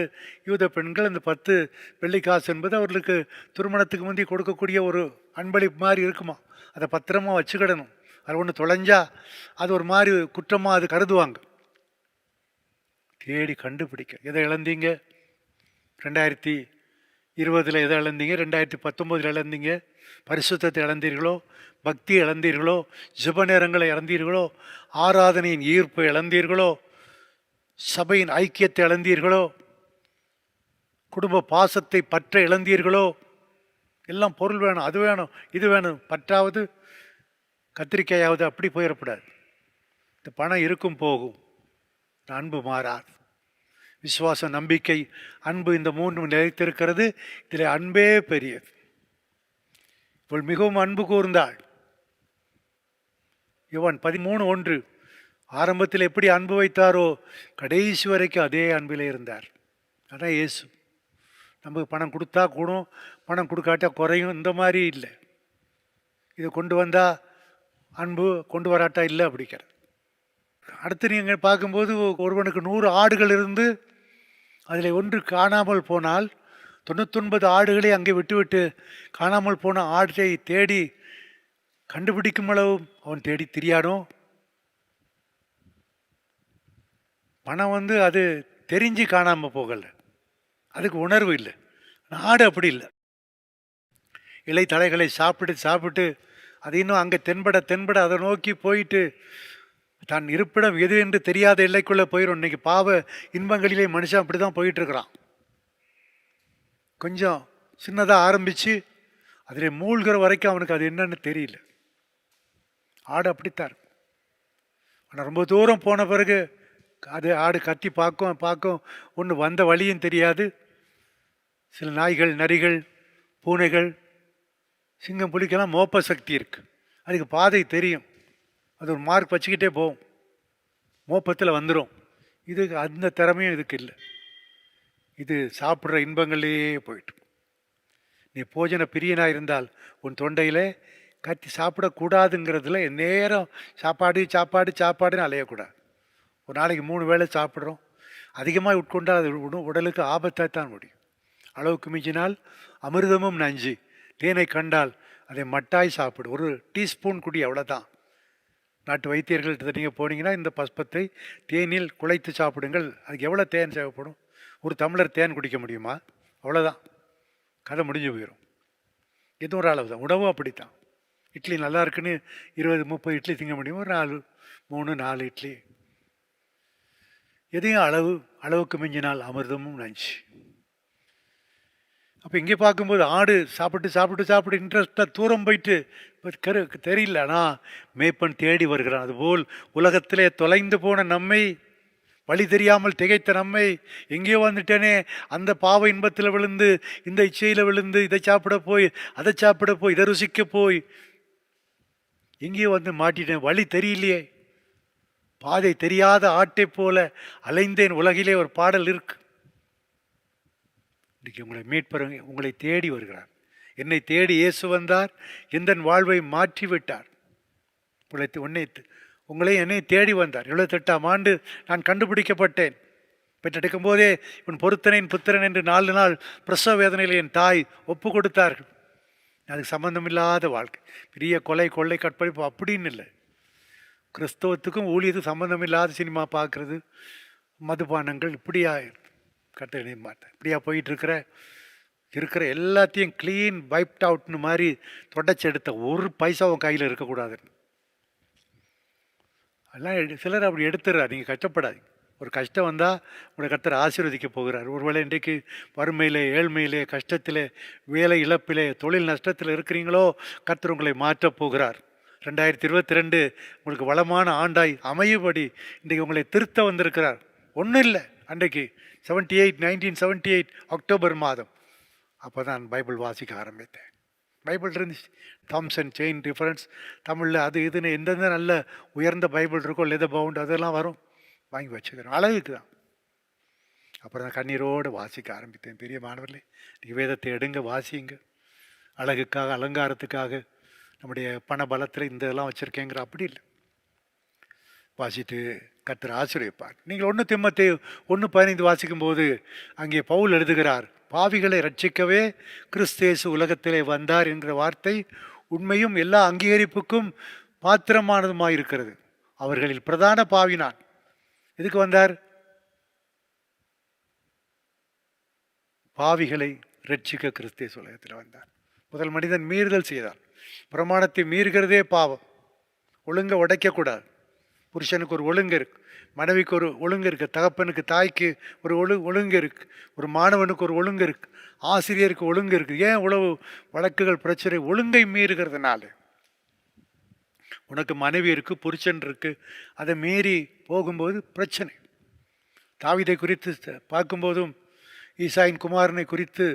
யூத பெண்கள் அந்த 10 வெள்ளி காசு என்பது அவர்களுக்கு திருமணத்துக்கு முந்தி கொடுக்கக்கூடிய ஒரு அன்பளிப்பு மாதிரி இருக்குமா. அதை பத்திரமா வச்சுக்கிடணும். அது ஒன்று தொலைஞ்சா அது ஒரு மாதிரி குற்றமாக அது கருதுவாங்க. தேடி கண்டுபிடிக்க. எதை இழந்தீங்க? 2020 எதை இழந்தீங்க? 2019 இழந்தீங்க? பரிசுத்தத்தை இழந்தீர்களோ? பக்தி இழந்தீர்களோ? ஜெப நேரங்களை இழந்தீர்களோ? ஆராதனையின் ஈர்ப்பை இழந்தீர்களோ? சபையின் ஐக்கியத்தை இழந்தீர்களோ? குடும்ப பாசத்தை பற்ற இழந்தீர்களோ? எல்லாம் பொருள் வேணும், அது வேணும், இது வேணும், பற்றாவது கத்திரிக்காயாவது அப்படி போயிடக்கூடாது. இந்த பணம் இருக்கும் போகும், அன்பு மாறாது. விசுவாசம், நம்பிக்கை, அன்பு, இந்த 3 நிலைத்திருக்கிறது. இதில் அன்பே பெரியது. இவள் மிகவும் அன்பு கூர்ந்தாள். யோவான் 13:1 ஆரம்பத்தில் எப்படி அன்பு வைத்தாரோ கடைசி வரைக்கும் அதே அன்பிலே இருந்தார். அதான் இயேசு. நமக்கு பணம் கொடுத்தா கூடும், பணம் கொடுக்காட்டா குறையும், இந்த மாதிரி இல்லை. இதை கொண்டு வந்தால் அன்பு, கொண்டு வராட்டா இல்லை அப்படிங்கிற. அடுத்து நீங்கள் பார்க்கும்போது ஒருவனுக்கு 100 ஆடுகள் இருந்து அதில் ஒன்று காணாமல் போனால் 99 ஆடுகளை அங்கே விட்டுவிட்டு காணாமல் போன ஆட்டை தேடி கண்டுபிடிக்கும் அளவு அவன் தேடி திரியாடும். பணம் அது தெரிஞ்சு காணாமல் போகலை, அதுக்கு உணர்வு இல்லை. ஆடு அப்படி இல்லை. இலை தலைகளை சாப்பிட்டு அது இன்னும் அங்கே தென்பட அதை நோக்கி போயிட்டு தான் இருப்பிடம் எது என்று தெரியாத எல்லைக்குள்ளே போயிடும். இன்னைக்கு பாவ இன்பங்களிலே மனுஷன் அப்படி தான் போயிட்டுருக்கிறான். கொஞ்சம் சின்னதாக ஆரம்பித்து அதில் மூழ்கிற வரைக்கும் அவனுக்கு அது என்னன்னு தெரியல. ஆடு அப்படித்தான். ஆனால் ரொம்ப தூரம் போன பிறகு அது ஆடு கத்தி பார்க்கும் ஒன்று வந்த வழியும் தெரியாது. சில நாய்கள், நரிகள், பூனைகள், சிங்கம், புலிக்கெல்லாம் மோப்ப சக்தி இருக்குது. அதுக்கு பாதை தெரியும். அது ஒரு மார்க் வச்சுக்கிட்டே போகும், மோப்பத்தில் வந்துடும். இதுக்கு அந்த திறமையும் இதுக்கு இல்லை. இது சாப்பிட்ற இன்பங்கள்லேயே போயிட்டு. நீ போஜன பிரியனாக இருந்தால் உன் தொண்டையில் கத்தி சாப்பிடக்கூடாதுங்கிறதுல நேரம் சாப்பாடுன்னு அலையக்கூடாது. ஒரு நாளைக்கு 3 வேளை சாப்பிட்றோம். அதிகமாக உட்கொண்டால் அது உடலுக்கு ஆபத்தாக தான் முடியும். அளவுக்கு மிஞ்சினால் அமிர்தமும் நஞ்சு. தேனை கண்டால் அதை மட்டாய் சாப்பிடு. ஒரு டீஸ்பூன் குடி, அவ்வளோதான். நாட்டு வைத்தியர்கள்ட்ட நீங்கள் போனீங்கன்னா இந்த பஸ்பத்தை தேனில் குழைத்து சாப்பிடுங்கள். அதுக்கு எவ்வளோ தேன் தேவைப்படும்? ஒரு டம்ளர் தேன் குடிக்க முடியுமா? அவ்வளோதான், கதை முடிஞ்சு போயிடும். எதுவும் ஒரு அளவு தான். உணவும் அப்படித்தான். இட்லி நல்லா இருக்குன்னு 20-30 இட்லி திங்க முடியுமா? ஒரு 3-4 இட்லி. எதையும் அளவுக்கு மிஞ்சினால் அமிர்தமும் நஞ்சு. அப்போ இங்கே பார்க்கும்போது ஆடு சாப்பிட்டு இன்ட்ரெஸ்டாக தூரம் போயிட்டு தெரியல. ஆனால் மேய்ப்பன் தேடி வருகிறான். அதுபோல் உலகத்திலே தொலைந்து போன நம்மை, வழி தெரியாமல் திகைத்த நம்மை, எங்கேயோ வந்துட்டேனே அந்த பாவ இன்பத்தில் விழுந்து, இந்த இச்சையில் விழுந்து, இதை சாப்பிட போய், அதை சாப்பிட போய், இதை ருசிக்க போய் எங்கேயோ மாட்டிட்டேன், வழி தெரியலையே. பாதை தெரியாத ஆட்டை போல அலைந்தேன் உலகிலே ஒரு பாடல் இருக்கு. இன்றைக்கு உங்களை மீட்பர் உங்களை தேடி வருகிறார். என்னை தேடி இயேசு வந்தார், எந்த வாழ்வை மாற்றி விட்டார். உங்களை என்னை தேடி வந்தார். 78ஆம் ஆண்டு நான் கண்டுபிடிக்கப்பட்டேன். பெற்றெடுக்கும் போதே இவன் பொருத்தனின் புத்திரன் என்று 4 நாள் பிரசவ வேதனையில் என் தாய் ஒப்பு கொடுத்தார்கள். அதுக்கு சம்பந்தமில்லாத வாழ்க்கை, பெரிய கொலை கொள்ளை கற்பழிப்பு அப்படின்னு இல்லை. கிறிஸ்தவத்துக்கும் ஊழியத்துக்கும் சம்பந்தமில்லாத சினிமா பார்க்குறது, மதுபானங்கள், இப்படியா கட்டளை மாட்டேன், இப்படியா போயிட்டு இருக்கிற எல்லாத்தையும் க்ளீன் வைப்ட் அவுட்னு மாதிரி தொடச்சி எடுத்த ஒரு பைசாவும் கையில் இருக்கக்கூடாதுன்னு எல்லாம் சிலர் அப்படி எடுத்துடுறார். நீங்கள் கஷ்டப்படாதீங்க. ஒரு கஷ்டம் வந்தால் உங்களை கர்த்தர் ஆசீர்வதிக்க போகிறார். ஒருவேளை இன்றைக்கு வறுமையிலே, ஏழ்மையிலே, கஷ்டத்திலே, வேலை இழப்பிலே, தொழில் நஷ்டத்தில் இருக்கிறீங்களோ, கர்த்தர் உங்களை மாற்றப் போகிறார். 2022 உங்களுக்கு வளமான ஆண்டாய் அமையும்படி இன்றைக்கு உங்களை திருத்த வந்திருக்கிறார். ஒன்றும் இல்லை, அன்றைக்கு 1978 அக்டோபர் மாதம் அப்போ தான் பைபிள் வாசிக்க ஆரம்பித்தேன். பைபிள் இருந்துச்சு, தாம்சன் செயின் டிஃபரன்ஸ், தமிழில் அது இதுன்னு எந்தெந்த நல்ல உயர்ந்த பைபிள் இருக்கோ, லெதர் பவுண்ட் அதெல்லாம் வரும், வாங்கி வச்சுக்கிறோம், அழகுக்கு தான். அப்புறம் தான் கண்ணீரோடு வாசிக்க ஆரம்பித்தேன். பெரிய மாணவர்களே, நீங்கள் வேதத்தை எடுங்க, வாசிங்க. அழகுக்காக, அலங்காரத்துக்காக, நம்முடைய பண பலத்தில் இந்த இதெல்லாம் வச்சுருக்கேங்கிற அப்படி இல்லை. வாசிட்டு கர்த்தர் ஆசீர்வதிப்பார். நீங்கள் 1 தீமோத்தேயு 1:15 வாசிக்கும்போது அங்கே பவுல் எழுதுகிறார், பாவிகளை ரட்சிக்கவே கிறிஸ்து இயேசு உலகத்திலே வந்தார் என்கிற வார்த்தை உண்மையும் எல்லா அங்கீகரிப்புக்கும் பாத்திரமானதுமாக இருக்கிறது. அவர்களில் பிரதான பாவி நான். எதுக்கு வந்தார்? பாவிகளை ரட்சிக்க கிறிஸ்து இயேசு உலகத்தில் வந்தார். முதல் மனிதன் மீறுதல் செய்தார். பிரமாணத்தை மீறுகிறதே பாவம். ஒழுங்கை உடைக்கக்கூடாது. புருஷனுக்கு ஒரு ஒழுங்கு இருக்கு, மனைவிக்கு ஒரு ஒழுங்கு இருக்கு, தகப்பனுக்கு தாய்க்கு ஒரு ஒழுங்கு இருக்கு, ஒரு மாணவனுக்கு ஒரு ஒழுங்கு இருக்கு, ஆசிரியருக்கு ஒழுங்கு இருக்கு. ஏன் உளவு வழக்குகள் பிரச்சனை? ஒழுங்கை மீறுகிறதுனால. உனக்கு மனைவி இருக்கு, புருஷன் இருக்கு, அதை மீறி போகும்போது பிரச்சனை. தாவீதை குறித்து பார்க்கும்போதும் ஈசாயின் குமாரனை குறித்து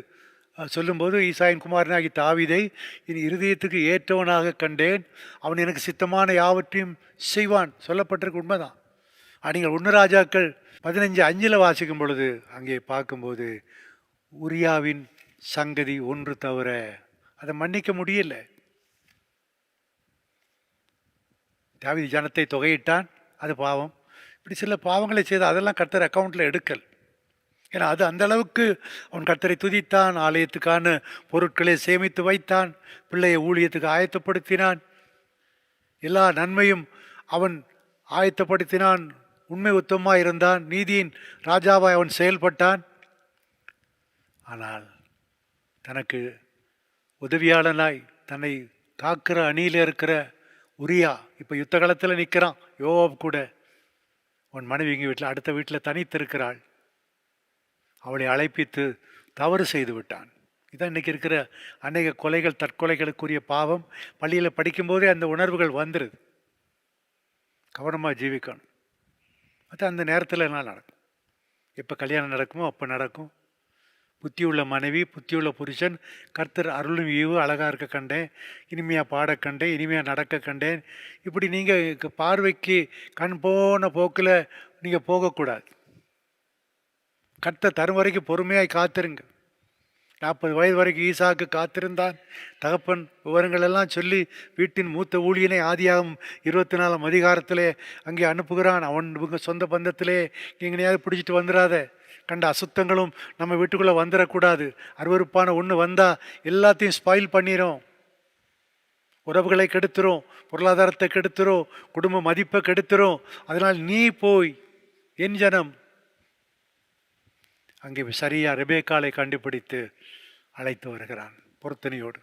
சொல்லும்போது, ஈசாயின் குமாரனாகி தாவீதை என் இருதயத்துக்கு ஏற்றவனாக கண்டேன், அவன் எனக்கு சித்தமான யாவற்றையும் செய்வான் சொல்லப்பட்டிருக்கு. உண்மைதான். நீங்கள் 1 ராஜாக்கள் 15:5 வாசிக்கும் பொழுது அங்கே பார்க்கும்போது உரியாவின் சங்கதி ஒன்று தவிர அதை மன்னிக்க முடியல. தாவீது ஜனத்தை தொகையிட்டான், அது பாவம். இப்படி சில பாவங்களை செய்து அதெல்லாம் கர்த்தர் அக்கௌண்ட்டில் எடுக்கல். ஏன்னா அது அந்த அளவுக்கு அவன் கர்த்தரை துதித்தான், ஆலயத்துக்கான பொருட்களை சேமித்து வைத்தான், பிள்ளையை ஊழியத்துக்கு ஆயத்தப்படுத்தினான், எல்லா நன்மையும் அவன் ஆயத்தப்படுத்தினான், உண்மை உத்தமமாக இருந்தான், நீதியின் ராஜாவாய் அவன் செயல்பட்டான். ஆனால் தனக்கு உதவியாளனாய் தன்னை காக்கிற அணியில் இருக்கிற உரியா இப்போ யுத்த காலத்தில் நிற்கிறான். யோவாப் கூட அவன் மனைவி இங்கே வீட்டில் அடுத்த வீட்டில் தனித்திருக்கிறாள். அவளை அழைப்பித்து தவறு செய்து விட்டான். இதான் இன்றைக்கி இருக்கிற அநேக கொலைகள், தற்கொலைகளுக்குரிய பாவம். பள்ளியில் படிக்கும்போதே அந்த உணர்வுகள் வந்துடுது. கவனமாக ஜீவிக்கணும். அது அந்த நேரத்தில் என்ன நடக்கும்? எப்போ கல்யாணம் நடக்குமோ அப்போ நடக்கும். புத்தியுள்ள மனைவி, புத்தியுள்ள புருஷன், கர்த்தர் அருளும் ஈவு, அழகாக இருக்க கண்டேன், இனிமையாக பாட கண்டேன், இனிமையாக நடக்க கண்டேன். இப்படி நீங்கள் பார்வைக்கு கண் போன போக்கில் நீங்கள் போகக்கூடாது. கர்த்தர் தரும் வரைக்கும் பொறுமையாய் காத்திருங்க. 40 வயது வரைக்கும் ஈசாக்கு காத்திருந்தான். தகப்பன் விவரங்களெல்லாம் சொல்லி வீட்டின் மூத்த ஊழியனை ஆதியாகமம் 24ஆம் அதிகாரத்திலே அங்கே அனுப்புகிறான். அவன் சொந்த பந்தத்திலே எங்கனையாவது பிடிச்சிட்டு வந்துடாத, கண்ட அசுத்தங்களும் நம்ம வீட்டுக்குள்ளே வந்துடக்கூடாது. அருவருப்பான ஒன்று வந்தால் எல்லாத்தையும் ஸ்பாயில் பண்ணிடும், உறவுகளை கெடுத்துரும், பொருளாதாரத்தை கெடுத்துரும், குடும்ப மதிப்பை கெடுத்துரும். அதனால் நீ போய் என் ஜனம் அங்கே சரியாக ரெபேக்காளை கண்டுபிடித்து அழைத்து வருகிறான் பொருத்தனையோடு.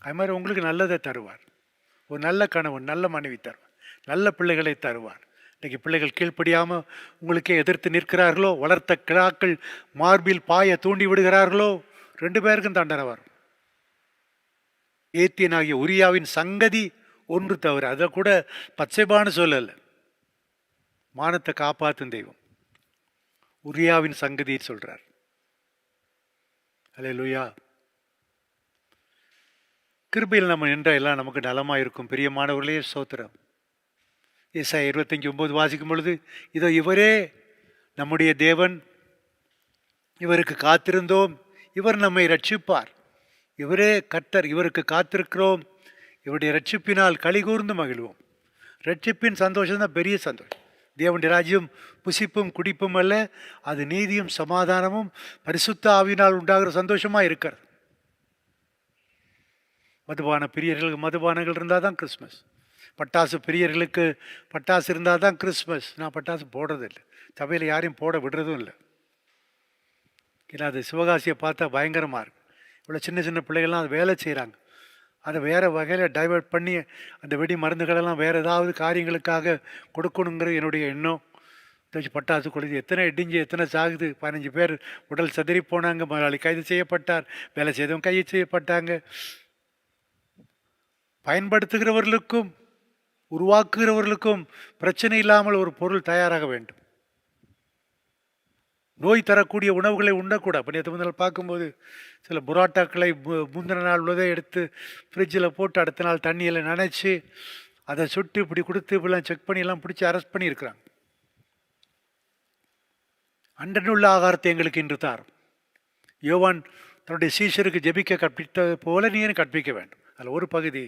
அது மாதிரி உங்களுக்கு நல்லதை தருவார். ஒரு நல்ல கணவன், நல்ல மனைவி தருவார், நல்ல பிள்ளைகளை தருவார். இன்றைக்கி பிள்ளைகள் கீழ்ப்படியாமல் உங்களுக்கே எதிர்த்து நிற்கிறார்களோ, வளர்த்த கிடாக்கள் மார்பில் பாய தூண்டி விடுகிறார்களோ, 2 பேருக்கும் தண்டனை வரும். ஏத்தியனாகிய உரியாவின் சங்கதி ஒன்று தவிர, அதை கூட பச்சைபான்னு சொல்லலை, மானத்தை காப்பாற்றும் தெய்வம் உரியாவின் சங்கதி சொல்றார். அல்லேலூயா. கிருபையில் நம்ம நின்ற எல்லாம் நமக்கு நலமாக இருக்கும். பிரியமானவர்களே, ஸ்தோத்திரம். ஏசாயா 25:9 வாசிக்கும் பொழுது, இதோ இவரே நம்முடைய தேவன், இவருக்கு காத்திருந்தோம், இவர் நம்மை ரட்சிப்பார், இவரே கர்த்தர், இவருக்கு காத்திருக்கிறோம், இவருடைய ரட்சிப்பினால் களிகூர்ந்து மகிழ்வோம். ரட்சிப்பின் சந்தோஷம் தான் பெரிய சந்தோஷம். தேவனுடைய ராஜ்யம் புசிப்பும் குடிப்பும் அல்ல, அது நீதியும் சமாதானமும் பரிசுத்த ஆவியினால் உண்டாகிற சந்தோஷமாக இருக்கிறது. மதுபான பிரியர்களுக்கு மதுபானங்கள் இருந்தால் தான் கிறிஸ்மஸ். பட்டாசு பிரியர்களுக்கு பட்டாசு இருந்தால் தான் கிறிஸ்மஸ். நான் பட்டாசு போடுறதில்லை, சபையில் யாரையும் போட விடுறதும் இல்லை. ஏன்னா அது சிவகாசியை பார்த்தா பயங்கரமாக இருக்குது. இவ்வளோ சின்ன சின்ன பிள்ளைகள்லாம் அது வேலை செய்கிறாங்க. அதை வேறு வகையில் டைவெர்ட் பண்ணி அந்த வெடி மருந்துகளெல்லாம் வேறு ஏதாவது காரியங்களுக்காக கொடுக்கணுங்கிறது என்னுடைய எண்ணம். வச்சு பட்டாசு கொளுத்தி எத்தனை இடிஞ்சு எத்தனை சாகுது. 15 பேர் உடல் சதறி போனாங்க. முதலாளி கைது செய்யப்பட்டார், வேலை செய்தவங்க கைது செய்யப்பட்டாங்க. பயன்படுத்துகிறவர்களுக்கும் உருவாக்குகிறவர்களுக்கும் பிரச்சனை இல்லாமல் ஒரு பொருள் தயாராக வேண்டும். நோய் தரக்கூடிய உணவுகளை உண்ணக்கூடாது. அப்போ நேற்று முந்தின நாள் பார்க்கும்போது சில புரோட்டாக்களை முந்தின நாள் உள்ளதை எடுத்து ஃப்ரிட்ஜில் போட்டு அடுத்த நாள் தண்ணியில் நனைச்சி அதை சுட்டு இப்படி கொடுத்து இப்படிலாம் செக் பண்ணி எல்லாம் பிடிச்சி அரெஸ்ட் பண்ணியிருக்கிறாங்க. அன்றனுள்ள ஆகாரத்தை எங்களுக்கு இன்று தாரும். யோவான் தன்னுடைய சீஷருக்கு ஜெபிக்க கற்பித்தது போல நீரும் கற்பிக்க வேண்டும். அதில் ஒரு பகுதி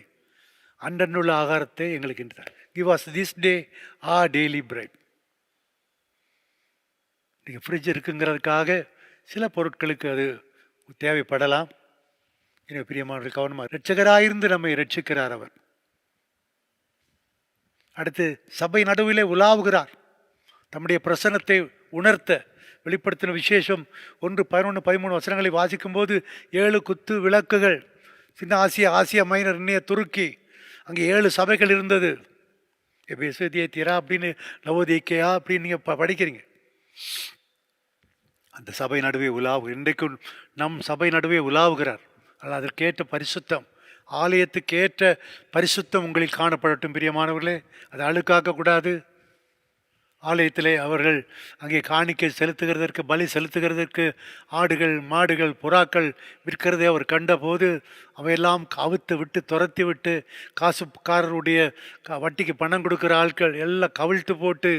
அன்றனுள்ள ஆகாரத்தை எங்களுக்கு இன்று தார். Give us this day our daily bread. நீங்கள் ஃப்ரிட்ஜ் இருக்குங்கிறதுக்காக சில பொருட்களுக்கு அது தேவைப்படலாம். எனவே பிரியமானவர்கள் கவனமாக, இரட்சகராயிருந்து நம்மை ரட்சிக்கிறார் அவர். அடுத்து சபை நடுவிலே உலாவுகிறார். தம்முடைய பிரசன்னத்தை உணர்த்த வெளிப்படுத்தின விசேஷம் 1:11-13 வசனங்களை வாசிக்கும்போது 7 குத்து விளக்குகள், சின்ன ஆசியா மைனர், இன்னைய துருக்கி, அங்கே 7 சபைகள் இருந்தது. தியரா அப்படின்னு லவோதிக்கேயா அப்படின்னு நீங்கள் படிக்கிறீங்க. அந்த சபை நடுவே இன்றைக்கும் நம் சபை நடுவே உலாவுகிறார். ஆனால் அதற்கேற்ற பரிசுத்தம், ஆலயத்துக்கு ஏற்ற பரிசுத்தம் உங்களில் காணப்படட்டும் பிரியமானவர்களே. அது அழுக்காக்கக்கூடாது. ஆலயத்திலே அவர்கள் அங்கே காணிக்கை செலுத்துகிறதற்கு, பலி செலுத்துகிறதற்கு ஆடுகள் மாடுகள் புறாக்கள் விற்கிறதை அவர் கண்டபோது அவையெல்லாம் அவுத்து விட்டு துரத்தி விட்டு காசுக்காரருடைய வட்டிக்கு பணம் கொடுக்குற ஆட்கள் எல்லாம் கவிழ்த்து போட்டு,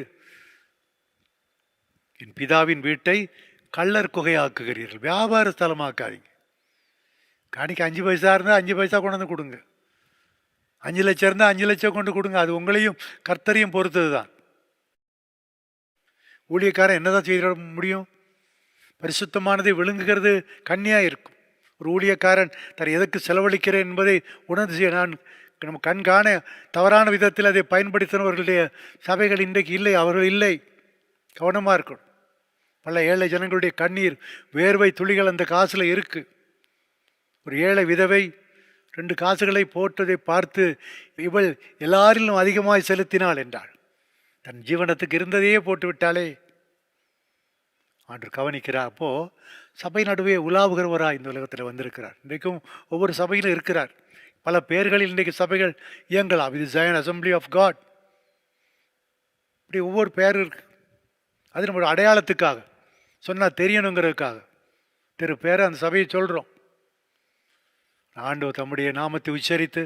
என் பிதாவின் வீட்டை கள்ளர் குகையாக்குகிறீர்கள், வியாபார ஸ்தலமாக்காதீங்க. காணிக்கு 5 பைசா இருந்தால் 5 பைசா கொண்டு வந்து கொடுங்க, 5 லட்சம் இருந்தால் 5 லட்சம் கொண்டு கொடுங்க. அது உங்களையும் கர்த்தரையும் பொறுத்தது தான். ஊழியக்காரன் என்னதான் செய்ய முடியும்? பரிசுத்தமானதை விழுங்குகிறது கண்ணியாக இருக்கும். ஒரு ஊழியக்காரன் தன் எதற்கு செலவழிக்கிறேன் என்பதை உணர்ந்து செய்ய, நான் நம்ம கண்காண தவறான விதத்தில் அதை பயன்படுத்தினவர்களுடைய சபைகள் இன்றைக்கு இல்லை, அவர்கள் இல்லை. கவனமாக இருக்கணும். பல ஏழை ஜனங்களுடைய கண்ணீர் வேர்வை துளிகள் அந்த காசில் இருக்குது. ஒரு ஏழை விதவை 2 காசுகளை போட்டதை பார்த்து இவள் எல்லாரிலும் அதிகமாய் செலுத்தினாள் என்றாள். தன் ஜீவனத்துக்கு இருந்ததையே போட்டு விட்டாலே. ஆண்டு கவனிக்கிறார். அப்போது சபை நடுவே உலாவுகிறவராக இந்த உலகத்தில் வந்திருக்கிறார். இன்றைக்கும் ஒவ்வொரு சபையிலும் இருக்கிறார். பல பேர்களில் இன்றைக்கு சபைகள் இயங்கலாம். இது ஜாயன் அசம்பிளி ஆஃப் காட், இப்படி ஒவ்வொரு பேர் இருக்கு. அது நம்மளோட அடையாளத்துக்காக, சொன்னால் தெரியணுங்கிறதுக்காக பேரை அந்த சபையை சொல்கிறோம். ஆண்டவர் தம்முடைய நாமத்தை உச்சரித்து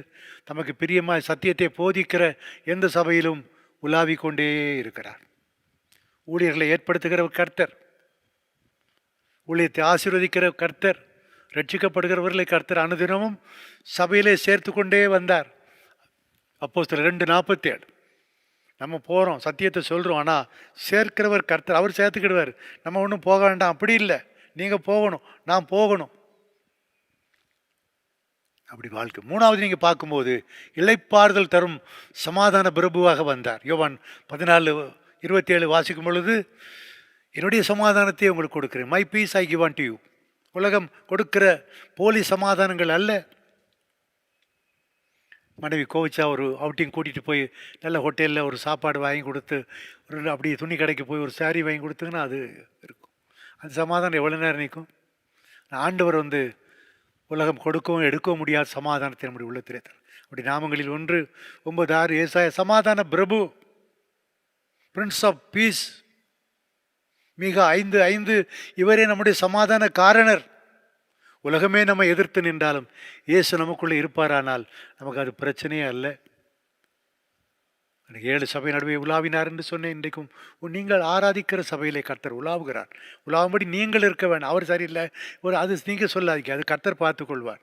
தமக்கு பிரியமாய் சத்தியத்தை போதிக்கிற எந்த சபையிலும் உலாவிக் கொண்டே இருக்கிறார். ஊழியர்களை ஏற்படுத்துகிற கர்த்தர், ஊழியத்தை ஆசீர்வதிக்கிற கர்த்தர், ரட்சிக்கப்படுகிறவர்களை கர்த்தர் அனுதினமும் சபையிலே சேர்த்து கொண்டே வந்தார். அப்போஸ்தலர் 2:47. நம்ம போகிறோம், சத்தியத்தை சொல்கிறோம், ஆனால் சேர்க்கிறவர் கர்த்தர், அவர் சேர்த்துக்கிடுவார். நம்ம ஒன்றும் போக வேண்டாம், அப்படி இல்லை. நீங்கள் போகணும், நான் போகணும். அப்படி வாழ்க்கை. 3வது நீங்கள் பார்க்கும்போது இளைப்பாறுதல் தரும் சமாதான பிரபுவாக வந்தார். யோவான் 14:27 வாசிக்கும் பொழுது, என்னுடைய சமாதானத்தை உங்களுக்கு கொடுக்குறேன், my peace I give unto you. உலகம் கொடுக்கிற போலி சமாதானங்கள் அல்ல. மனைவி கோவிச்சா ஒரு அவுட்டிங் கூட்டிகிட்டு போய் நல்ல ஹோட்டலில் ஒரு சாப்பாடு வாங்கி கொடுத்து, ஒரு அப்படி துணி கடைக்கு போய் ஒரு சாரீ வாங்கி கொடுத்துங்கன்னா அது இருக்கும். அந்த சமாதானம் எவ்வளோ நேரம் நிற்கும்? ஆண்டவர் உலகம் கொடுக்கவும் எடுக்கவும் முடியாத சமாதானத்தை நம்முடைய உள்ளத்திலே தரும். அப்படி நாமங்களில் 1:9-6 ஏசாயா சமாதான பிரபு, பிரின்ஸ் ஆஃப் பீஸ். மிக 5:5 இவரே நம்முடைய சமாதான காரணர். உலகமே நம்ம எதிர்த்து நின்றாலும் இயேசு நமக்குள்ளே இருப்பாரானால் நமக்கு அது பிரச்சனையே அல்ல. அன்றைக்கு 7 சபை நடுவே உலாவினார் என்று சொன்னேன். இன்றைக்கும் நீங்கள் ஆராதிக்கிற சபையிலே கர்த்தர் உலாவுகிறார். உலாவும்படி நீங்கள் இருக்க வேண்டாம். அவர் சரியில்லை, அது நீங்கள் சொல்லாதீங்க, அது கர்த்தர் பார்த்து கொள்வார்.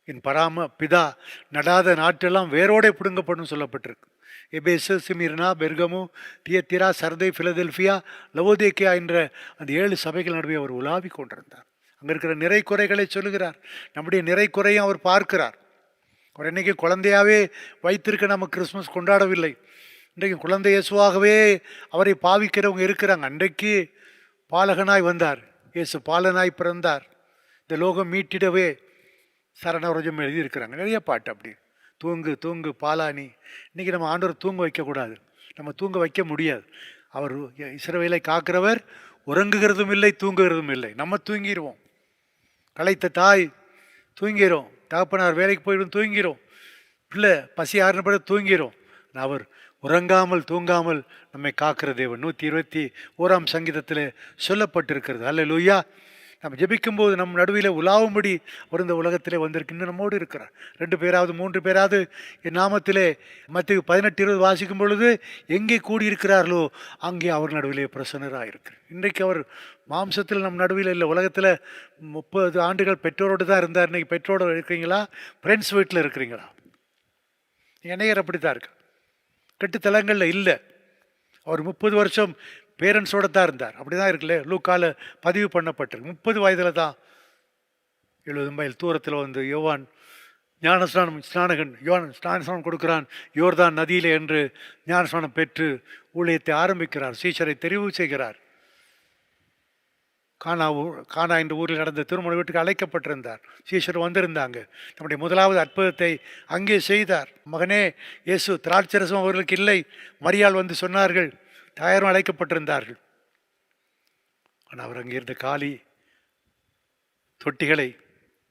என் பிதா நடாத நாட்டெல்லாம் வேரோடே பிடுங்கப்படும் சொல்லப்பட்டிருக்கு. எபேசு, சிமிர்னா, பெர்கமு, தியத்திரா, சர்தை, பிலதெல்பியா, லவோதேக்கியா என்ற அந்த 7 சபைகள் நடுவே அவர் உலாவி கொண்டிருந்தார். அங்கே இருக்கிற நிறை குறைகளை சொல்லுகிறார். நம்முடைய நிறை குறையும் அவர் பார்க்கிறார். அவர் இன்னைக்கு குழந்தையாகவே வைத்திருக்க நம்ம கிறிஸ்மஸ் கொண்டாடவில்லை. இன்றைக்கு குழந்தை இயேசுவாகவே அவரை பாவிக்கிறவங்க இருக்கிறாங்க. அன்றைக்கு பாலகனாய் வந்தார் இயேசு, பாலனாய் பிறந்தார், இந்த லோகம் மீட்டிடவே சரணவரஜம் எழுதியிருக்கிறாங்க. நிறைய பாட்டு அப்படி. தூங்கு தூங்கு பாலானி. இன்றைக்கி நம்ம ஆண்டவர் தூங்க வைக்கக்கூடாது, நம்ம தூங்க வைக்க முடியாது. அவர் இஸ்ரவேலை காக்கிறவர் உறங்குகிறதும் இல்லை, தூங்குகிறதும் இல்லை. நம்ம தூங்கிடுவோம். களைத்த தாய் தூங்கிறோம், தகப்பனார் வேலைக்கு போயிடும் தூங்கிறோம், பிள்ளை பசி ஆறுனப்பட தூங்கிறோம். அவர் உறங்காமல் தூங்காமல் நம்மை காக்கிற தேவன். 121ஆம் சங்கீதத்தில் சொல்லப்பட்டிருக்கிறது. அல்லேலூயா. நம்ம ஜெபிக்கும்போது நம் நடுவில் உலாவும்படி அவர் இந்த உலகத்திலே வந்திருக்கு, நம்மோடு இருக்கிறார். 2 பேராவது 3 பேராவது என் நாமத்திலே மத்தேயு 18:20 வாசிக்கும் பொழுது எங்கே கூடியிருக்கிறார்களோ அங்கே அவர் நடுவிலே பிரசன்னராக இருக்கிறார். இன்றைக்கு அவர் மாம்சத்தில் நம் நடுவில் இல்லை. உலகத்தில் 30 ஆண்டுகள் பெற்றோரோடு தான் இருந்தார். இன்றைக்கி பெற்றோரோடு இருக்கிறீங்களா, ஃப்ரெண்ட்ஸ் வீட்டில் இருக்கிறீங்களா? இணையர் அப்படி தான் இருக்கு, கெட்டுத்தலங்களில் இல்லை. அவர் 30 வருஷம் பேரண்ட்ஸோடு தான் இருந்தார். அப்படி தான் இருக்குல்ல, லூக்கால பதிவு பண்ணப்பட்டிருக்கு. 30 வயதில் தான் 70 மைல் தூரத்தில் வந்து யோவான் ஞானஸ்நானம் கொடுக்கிறான் யோர்தான் நதியிலே என்று ஞானஸ்நானம் பெற்று ஊழியத்தை ஆரம்பிக்கிறார். சீஷரை தெரிவு செய்கிறார். கானா என்ற ஊரில் நடந்த திருமண வீட்டுக்கு அழைக்கப்பட்டிருந்தார். சீஷர் வந்திருந்தாங்க. நம்முடைய முதலாவது அற்புதத்தை அங்கே செய்தார். மகனே இயேசு, திராட்சரசம் அவர்களுக்கு இல்லை. மரியாள் வந்து சொன்னார்கள், தாயாரும் அழைக்கப்பட்டிருந்தார்கள். ஆனால் அவர் அங்கே இருந்த காலி தொட்டிகளை,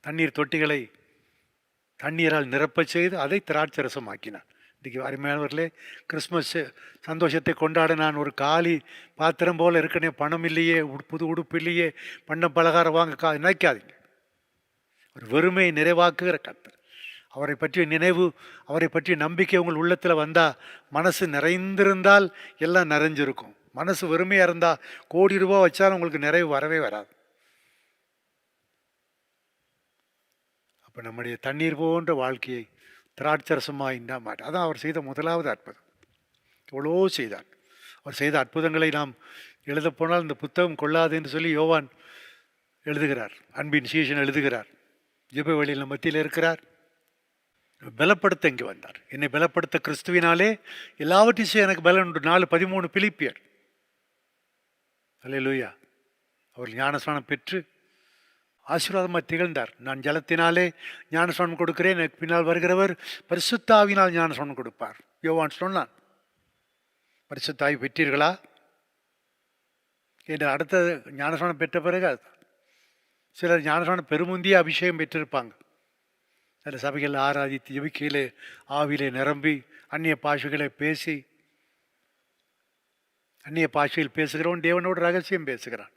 தண்ணீர் தொட்டிகளை தண்ணீரால் நிரப்பச் செய்து அதை திராட்சரசமாக்கினார். இன்றைக்கி அருமையானவர்களே, கிறிஸ்மஸ் சந்தோஷத்தை கொண்டாட நான் ஒரு காலி பாத்திரம் போல் இருக்கனே, பணம் இல்லையே, புது உடுப்பு இல்லையே, பண்ண பலகாரம் வாங்க நினைக்காதீங்க. ஒரு வெறுமை நிறைவாக்குகிற கர்த்தர். அவரை பற்றிய நினைவு, அவரை பற்றிய நம்பிக்கை உங்கள் உள்ளத்தில் வந்தால், மனசு நிறைந்திருந்தால் எல்லாம் நிறைஞ்சிருக்கும். மனசு வெறுமையாக இருந்தால் கோடி ரூபா வச்சாலும் உங்களுக்கு நிறைவு வரவே வராது. அப்போ நம்முடைய தண்ணீர் போன்ற வாழ்க்கையை திராட்சரசமாக இன்னா மாட்டேன். அதான் அவர் செய்த முதலாவது அற்புதம். எவ்வளோ செய்தார். அவர் செய்த அற்புதங்களை நாம் எழுதப்போனால் இந்த புத்தகம் கொள்ளாது என்று சொல்லி யோவான் எழுதுகிறார். அன்பின் சீஷன் எழுதுகிறார். ஜெப வழியில் மத்தியில் இருக்கிறார். பலப்படுத்த இங்கே வந்தார். என்னை பலப்படுத்த கிறிஸ்துவினாலே எல்லாவற்றையும் செய்ய எனக்கு பலன் உண்டு. 4:13 பிலிப்பியர். அல்லேலூயா. அவர் ஞானஸ்நானம் பெற்று ஆசீர்வாதமாக திகழ்ந்தார். நான் ஜலத்தினாலே ஞானஸ்நானம் கொடுக்கிறேன், எனக்கு பின்னால் வருகிறவர் பரிசுத்த ஆவியினால் ஞானஸ்நானம் கொடுப்பார். யோவான் சொன்னான். பரிசுத்த ஆவி பெற்றீர்களா என்று அடுத்த ஞானஸ்நானம் பெற்ற பிறகு அதுதான். சிலர் ஞானஸ்நானம் பெருமுந்திய அபிஷேகம் பெற்றிருப்பாங்க. சில சபைகள் ஆராதித்து ஜெபிக்கையிலே ஆவிலே நிரம்பி அந்நிய பாஷைகளை பேசி, அந்நிய பாஷையில் பேசுகிறவன் தேவனோடு ரகசியம் பேசுகிறான்.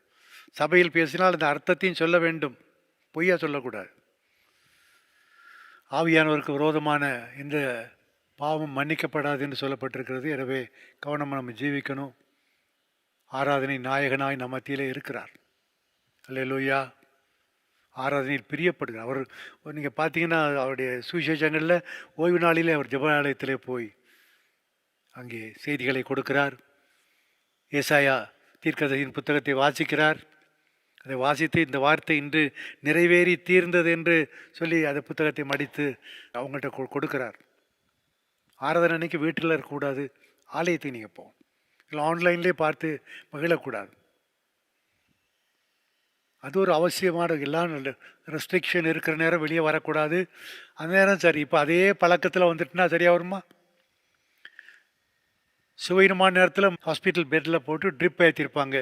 சபையில் பேசினால் அந்த அர்த்தத்தையும் சொல்ல வேண்டும், பொய்யா சொல்லக்கூடாது. ஆவியானவருக்கு விரோதமான இந்த பாவம் மன்னிக்கப்படாது என்று சொல்லப்பட்டிருக்கிறது. எனவே கவனமாக நம்ம ஜீவிக்கணும். ஆராதனை நாயகனாய் நம்ம மத்தியிலே இருக்கிறார். அல்லேலூயா. ஆராதனையில் பிரியப்படுகிறார். அவர் நீங்கள் பார்த்தீங்கன்னா அவருடைய சுவிசேஷங்களில் ஓய்வு நாளிலே அவர் ஜெபாலயத்திலே போய் அங்கே செய்திகளை கொடுக்கிறார். ஏசாயா தீர்க்கதரிசியின் புத்தகத்தை வாசிக்கிறார். அதை வாசித்து இந்த வார்த்தை இன்று நிறைவேறி தீர்ந்தது என்று சொல்லி அந்த புத்தகத்தை மடித்து அவங்கள்ட்ட கொடுக்கிறார். ஆராதனை அன்னைக்கு வீட்டில் இருக்கக்கூடாது, ஆலயத்துக்கு நீங்கள் போகணும். இல்லை ஆன்லைன்லேயே பார்த்து மகிழக்கூடாது. அது ஒரு அவசியமான, எல்லாம் ரெஸ்ட்ரிக்ஷன் இருக்கிற நேரம் வெளியே வரக்கூடாது. அந்த நேரம் சரி. இப்போ அதே பழக்கத்தில் வந்துட்டுனா சரியாக வருமா? சுவையினமான நேரத்தில் ஹாஸ்பிட்டல் பெட்டில் போட்டு ட்ரிப் ஏற்றிருப்பாங்க.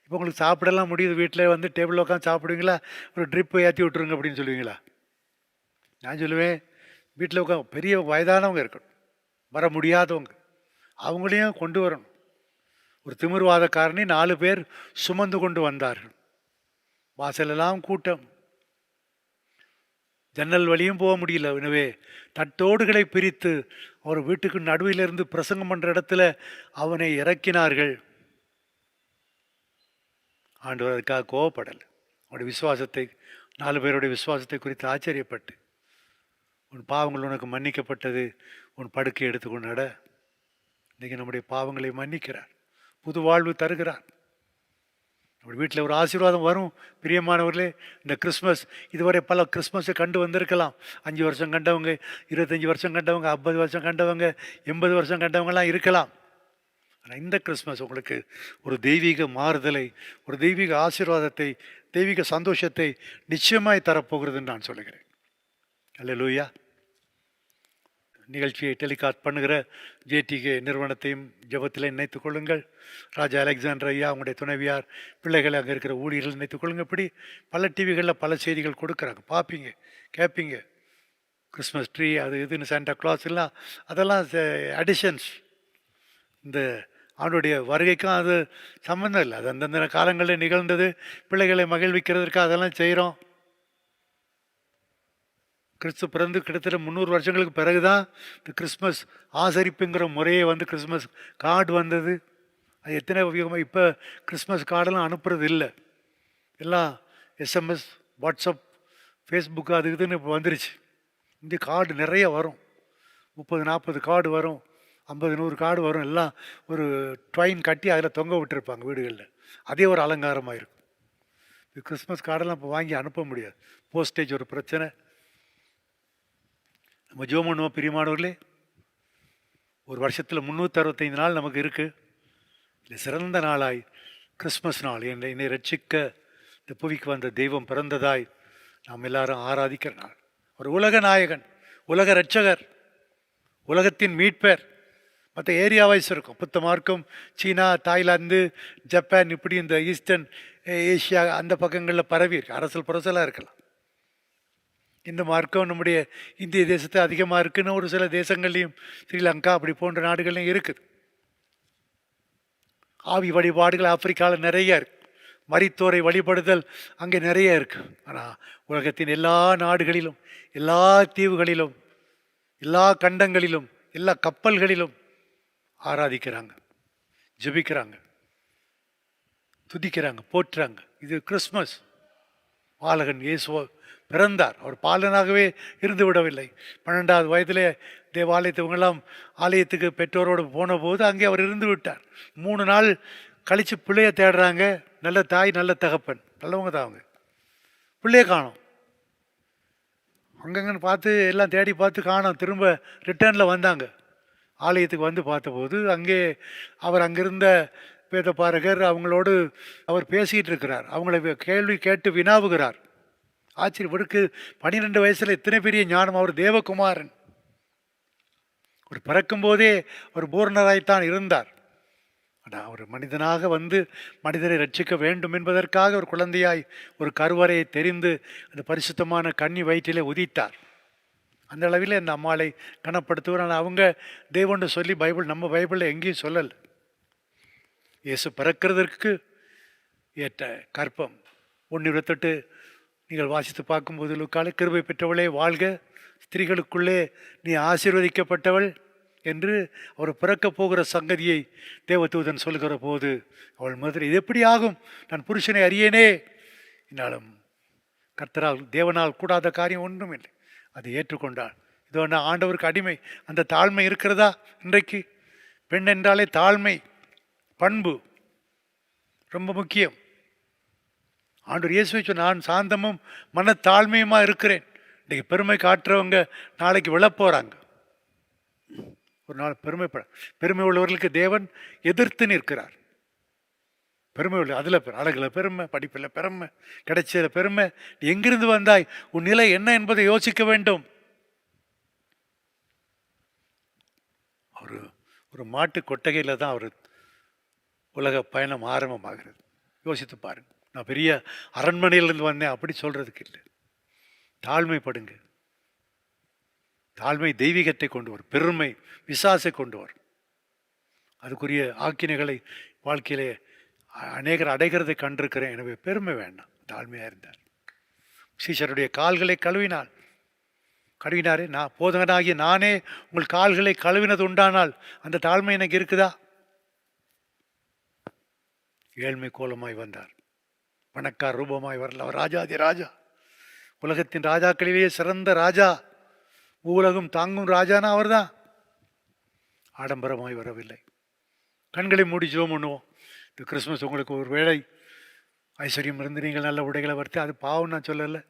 இப்போ உங்களுக்கு சாப்பிடலாம் முடியுது, வீட்டில் வந்து டேபிளில் உட்காந்து சாப்பிடுவீங்களா? ஒரு ட்ரிப்பு ஏற்றி விட்ருங்க அப்படின்னு சொல்லுவீங்களா? நான் சொல்லுவேன், வீட்டில் உட்காந்து பெரிய வயதானவங்க இருக்கணும், வர முடியாதவங்க, அவங்களையும் கொண்டு வரணும். ஒரு திமிர்வாதக்காரனை 4 பேர் சுமந்து கொண்டு வந்தார்கள். வாசலெல்லாம் கூட்டம். ஜன்னல் வழியும் போக முடியல. எனவே தட்டோடுகளை பிரித்து அவர் வீட்டுக்கு நடுவிலிருந்து பிரசங்கம் பண்ணுற இடத்துல அவனை இறக்கினார்கள். ஆண்டவர் அதுக்காக கோவப்படலை. அவருடைய விசுவாசத்தை, 4 பேருடைய விசுவாசத்தை குறித்து ஆச்சரியப்பட்டு, உன் பாவங்கள் உனக்கு மன்னிக்கப்பட்டது, உன் படுக்கை எடுத்துக்கொண்டு நட. இன்றைக்கி நம்முடைய பாவங்களை மன்னிக்கிறார், புது வாழ்வு தருகிறார். நம்ம வீட்டில் ஒரு ஆசீர்வாதம் வரும். பிரியமானவர்களே, இந்த கிறிஸ்மஸ், இதுவரை பல கிறிஸ்மஸை கண்டு வந்திருக்கலாம். 5 வருஷம் கண்டவங்க, 25 வருஷம் கண்டவங்க, 50 வருஷம் கண்டவங்க, 80 வருஷம் கண்டவங்கலாம் இருக்கலாம். ஆனால் இந்த கிறிஸ்மஸ் உங்களுக்கு ஒரு தெய்வீக மாறுதலை, ஒரு தெய்வீக ஆசீர்வாதத்தை, தெய்வீக சந்தோஷத்தை நிச்சயமாய் தரப்போகிறதுன்னு நான் சொல்லுகிறேன். அல்லேலூயா. நிகழ்ச்சியை டெலிகாஸ்ட் பண்ணுகிற ஜேடிகே நிறுவனத்தையும் ஜெபத்தில் நினைத்துக் கொள்ளுங்கள். ராஜா அலெக்சாண்டர் ஐயா, அவங்களுடைய துணைவியார், பிள்ளைகள், அங்கே இருக்கிற ஊழியர்கள் நினைத்துக் கொள்ளுங்கள். இப்படி பல டிவிகளில் பல செய்திகள் கொடுக்குறாங்க, பார்ப்பீங்க, கேட்பீங்க. கிறிஸ்மஸ் ட்ரீ, அது இதுன்னு, சாண்டா கிளாஸ் எல்லாம், அதெல்லாம் அடிஷன்ஸ். இந்த அவனுடைய வருகைக்கும் அது சம்மந்தம் இல்லை. அது அந்தந்த காலங்களில் நிகழ்ந்தது. பிள்ளைகளை மகிழ்விக்கிறதுக்கு அதெல்லாம் செய்கிறோம். கிறிஸ்து பிறந்து கிட்டத்தட்ட 300 வருஷங்களுக்கு பிறகு தான் இந்த கிறிஸ்மஸ் ஆசரிப்புங்கிற முறையே வந்து கிறிஸ்மஸ் கார்டு வந்தது. அது எத்தனை உபயோகமாக. இப்போ கிறிஸ்மஸ் கார்டெல்லாம் அனுப்புறது இல்லை, எல்லாம் எஸ்எம்எஸ், வாட்ஸ்அப், ஃபேஸ்புக்கு, அது இதுன்னு இப்போ வந்துருச்சு. இந்த கார்டு நிறைய வரும், 30-40 கார்டு வரும், 50-100 கார்டு வரும். எல்லாம் ஒரு ட்வைன் கட்டி அதில் தொங்க விட்டுருப்பாங்க வீடுகளில். அதே ஒரு அலங்காரமாக இருக்கும். இது கிறிஸ்மஸ் கார்டெல்லாம் இப்போ வாங்கி அனுப்ப முடியாது. போஸ்டேஜ் ஒரு பிரச்சனை. நம்ம ஜெபம் பண்ணுவோம் பிரியமானவர்களே. ஒரு வருஷத்தில் 365 நாள் நமக்கு இருக்குது. இல்லை, சிறந்த நாளாய் கிறிஸ்மஸ் நாள், என்னை ரட்சிக்க இந்த புவிக்கு வந்த தெய்வம் பிறந்ததாய் நாம் எல்லாரும் ஆராதிக்கிற நாள். ஒரு உலக நாயகன், உலக ரட்சகர், உலகத்தின் மீட்பர். மற்ற ஏரியா வைஸ் இருக்கும். புத்த மார்க்கம் சீனா, தாய்லாந்து, ஜப்பான், இப்படி இந்த ஈஸ்டர்ன் ஏஷியா அந்த பக்கங்களில் பரவி இருக்கு. அரசல் புரசலாக இருக்கலாம். இந்த மார்க்கம் நம்முடைய இந்திய தேசத்தை அதிகமாக இருக்குன்னு ஒரு சில தேசங்கள்லையும், ஸ்ரீலங்கா அப்படி போன்ற நாடுகள்லையும் இருக்குது. ஆவி வழிபாடுகள் ஆப்பிரிக்காவில் நிறைய இருக்கு. மரித்தோரை வழிபடுதல் அங்கே நிறைய இருக்கு. ஆனால் உலகத்தின் எல்லா நாடுகளிலும், எல்லா தீவுகளிலும், எல்லா கண்டங்களிலும், எல்லா கப்பல்களிலும் ஆராதிக்கிறாங்க, ஜெபிக்கிறாங்க, துதிக்கிறாங்க, போற்றுறாங்க. இது கிறிஸ்மஸ். பாலகன் இயேசு பிறந்தார். அவர் பாலனாகவே இருந்து விடவில்லை. 12வது வயதிலே தேவாலயத்தை இவங்கெல்லாம் ஆலயத்துக்கு பெற்றோரோடு போன போது அங்கே அவர் இருந்து விட்டார். 3 நாள் கழித்து பிள்ளைய தேடுறாங்க. நல்ல தாய், நல்ல தகப்பன், நல்லவங்க தான் அவங்க. பிள்ளைய காணோம். அங்கங்கன்னு பார்த்து எல்லாம் தேடி பார்த்து காணோம். திரும்ப ரிட்டர்னில் வந்தாங்க. ஆலயத்துக்கு வந்து பார்த்தபோது அங்கே அவர் அங்கிருந்த வேத பாரகர் அவங்களோடு அவர் பேசிகிட்டு இருக்கிறார். அவங்கள கேள்வி கேட்டு வினாவுகிறார். ஆச்சரியப்படுக்கு 12 வயசில் இத்தனை பெரிய ஞானம். அவர் தேவகுமாரன். ஒரு பிறக்கும் போதே ஒரு பூர்ணராய்த்தான் இருந்தார். ஆனால் அவர் மனிதனாக வந்து மனிதரை ரட்சிக்க வேண்டும் என்பதற்காக ஒரு குழந்தையாய் ஒரு கருவறையை தெரிந்து அந்த பரிசுத்தமான கன்னி வயிற்றிலே உதித்தார். அந்த அளவில் அந்த அம்மாளை கனப்படுத்துவார். ஆனால் அவங்க தெய்வம்னு சொல்லி நம்ம பைபிளில் எங்கேயும் சொல்லலை. இயேசு பிறக்கிறதற்கு ஏற்ற கற்பம் 1:28 நீங்கள் வாசித்து பார்க்கும்போது, லூக்கால, கிருபை பெற்றவளே வாழ்க, ஸ்திரீகளுக்குள்ளே நீ ஆசீர்வதிக்கப்பட்டவள் என்று அவர் பிறக்கப் போகிற சங்கதியை தேவதூதன் சொல்கிற போது அவள் முதல், இது எப்படி ஆகும், நான் புருஷனை அறியேனே, என்னாலும் கர்த்தரால் தேவனால் கூடாத காரியம் ஒன்றும் இல்லை. அதை ஏற்றுக்கொண்டாள். இதோ நான் ஆண்டவருக்கு அடிமை. அந்த தாழ்மை இருக்கிறதா இன்றைக்கு? பெண் என்றாலே தாழ்மை பண்பு ரொம்ப முக்கியம். ஆண்டவர் இயேசுவை சொன்ன, நான் சாந்தமும் மனத்தாழ்மையுமா இருக்கிறேன். இன்றைக்கு பெருமை காட்டுறவங்க நாளைக்கு விழப்போகிறாங்க. ஒரு நாள் பெருமை உள்ளவர்களுக்கு தேவன் எதிர்த்து நிற்கிறார். பெருமை உள்ள அதில் அழகில் பெருமை, படிப்பில் பெருமை, கிடைச்சதில் பெருமை. நீ எங்கிருந்து வந்தாய், உன் நிலை என்ன என்பதை யோசிக்க வேண்டும். ஒரு மாட்டு கொட்டகையில் தான் அவர் உலக பயணம் ஆரம்பமாகிறது. யோசித்து பாருங்க. நான் பெரிய அரண்மனையிலிருந்து வந்தேன் அப்படி சொல்றதுக்கு இல்லை. தாழ்மைப்படுங்க. தாழ்மை தெய்வீகத்தை கொண்டு வரும், பெருமை விசாசை கொண்டு வரும். அதுக்குரிய ஆக்கினைகளை வாழ்க்கையிலே அநேகர் அடைகிறதை கண்டிருக்கிறேன். எனவே பெருமை வேண்டாம், தாழ்மையாக இருந்தார். சீஷருடைய கால்களை கழுவினாள். கழுவினாரே, நான் போதகனாகிய நானே உங்கள் கால்களை கழுவினது உண்டானால் அந்த தாழ்மை எனக்கு இருக்குதா? ஏழ்மை கோலமாய் வந்தார், பணக்கார ரூபமாய் வரல. அவர் ராஜாதி ராஜா, உலகத்தின் ராஜாக்களிலேயே சிறந்த ராஜா, உலகம் தாங்கும் ராஜானா அவர் தான். ஆடம்பரமாய் வரவில்லை. கண்களை மூடி ஜெபம் பண்ணுவோம். இந்த கிறிஸ்மஸ் உங்களுக்கு ஒரு வேளை ஐஸ்வர்யம் இருந்து நீங்கள் நல்ல உடைகளை வர்த்தி, அது பாவம் நான் சொல்லலை.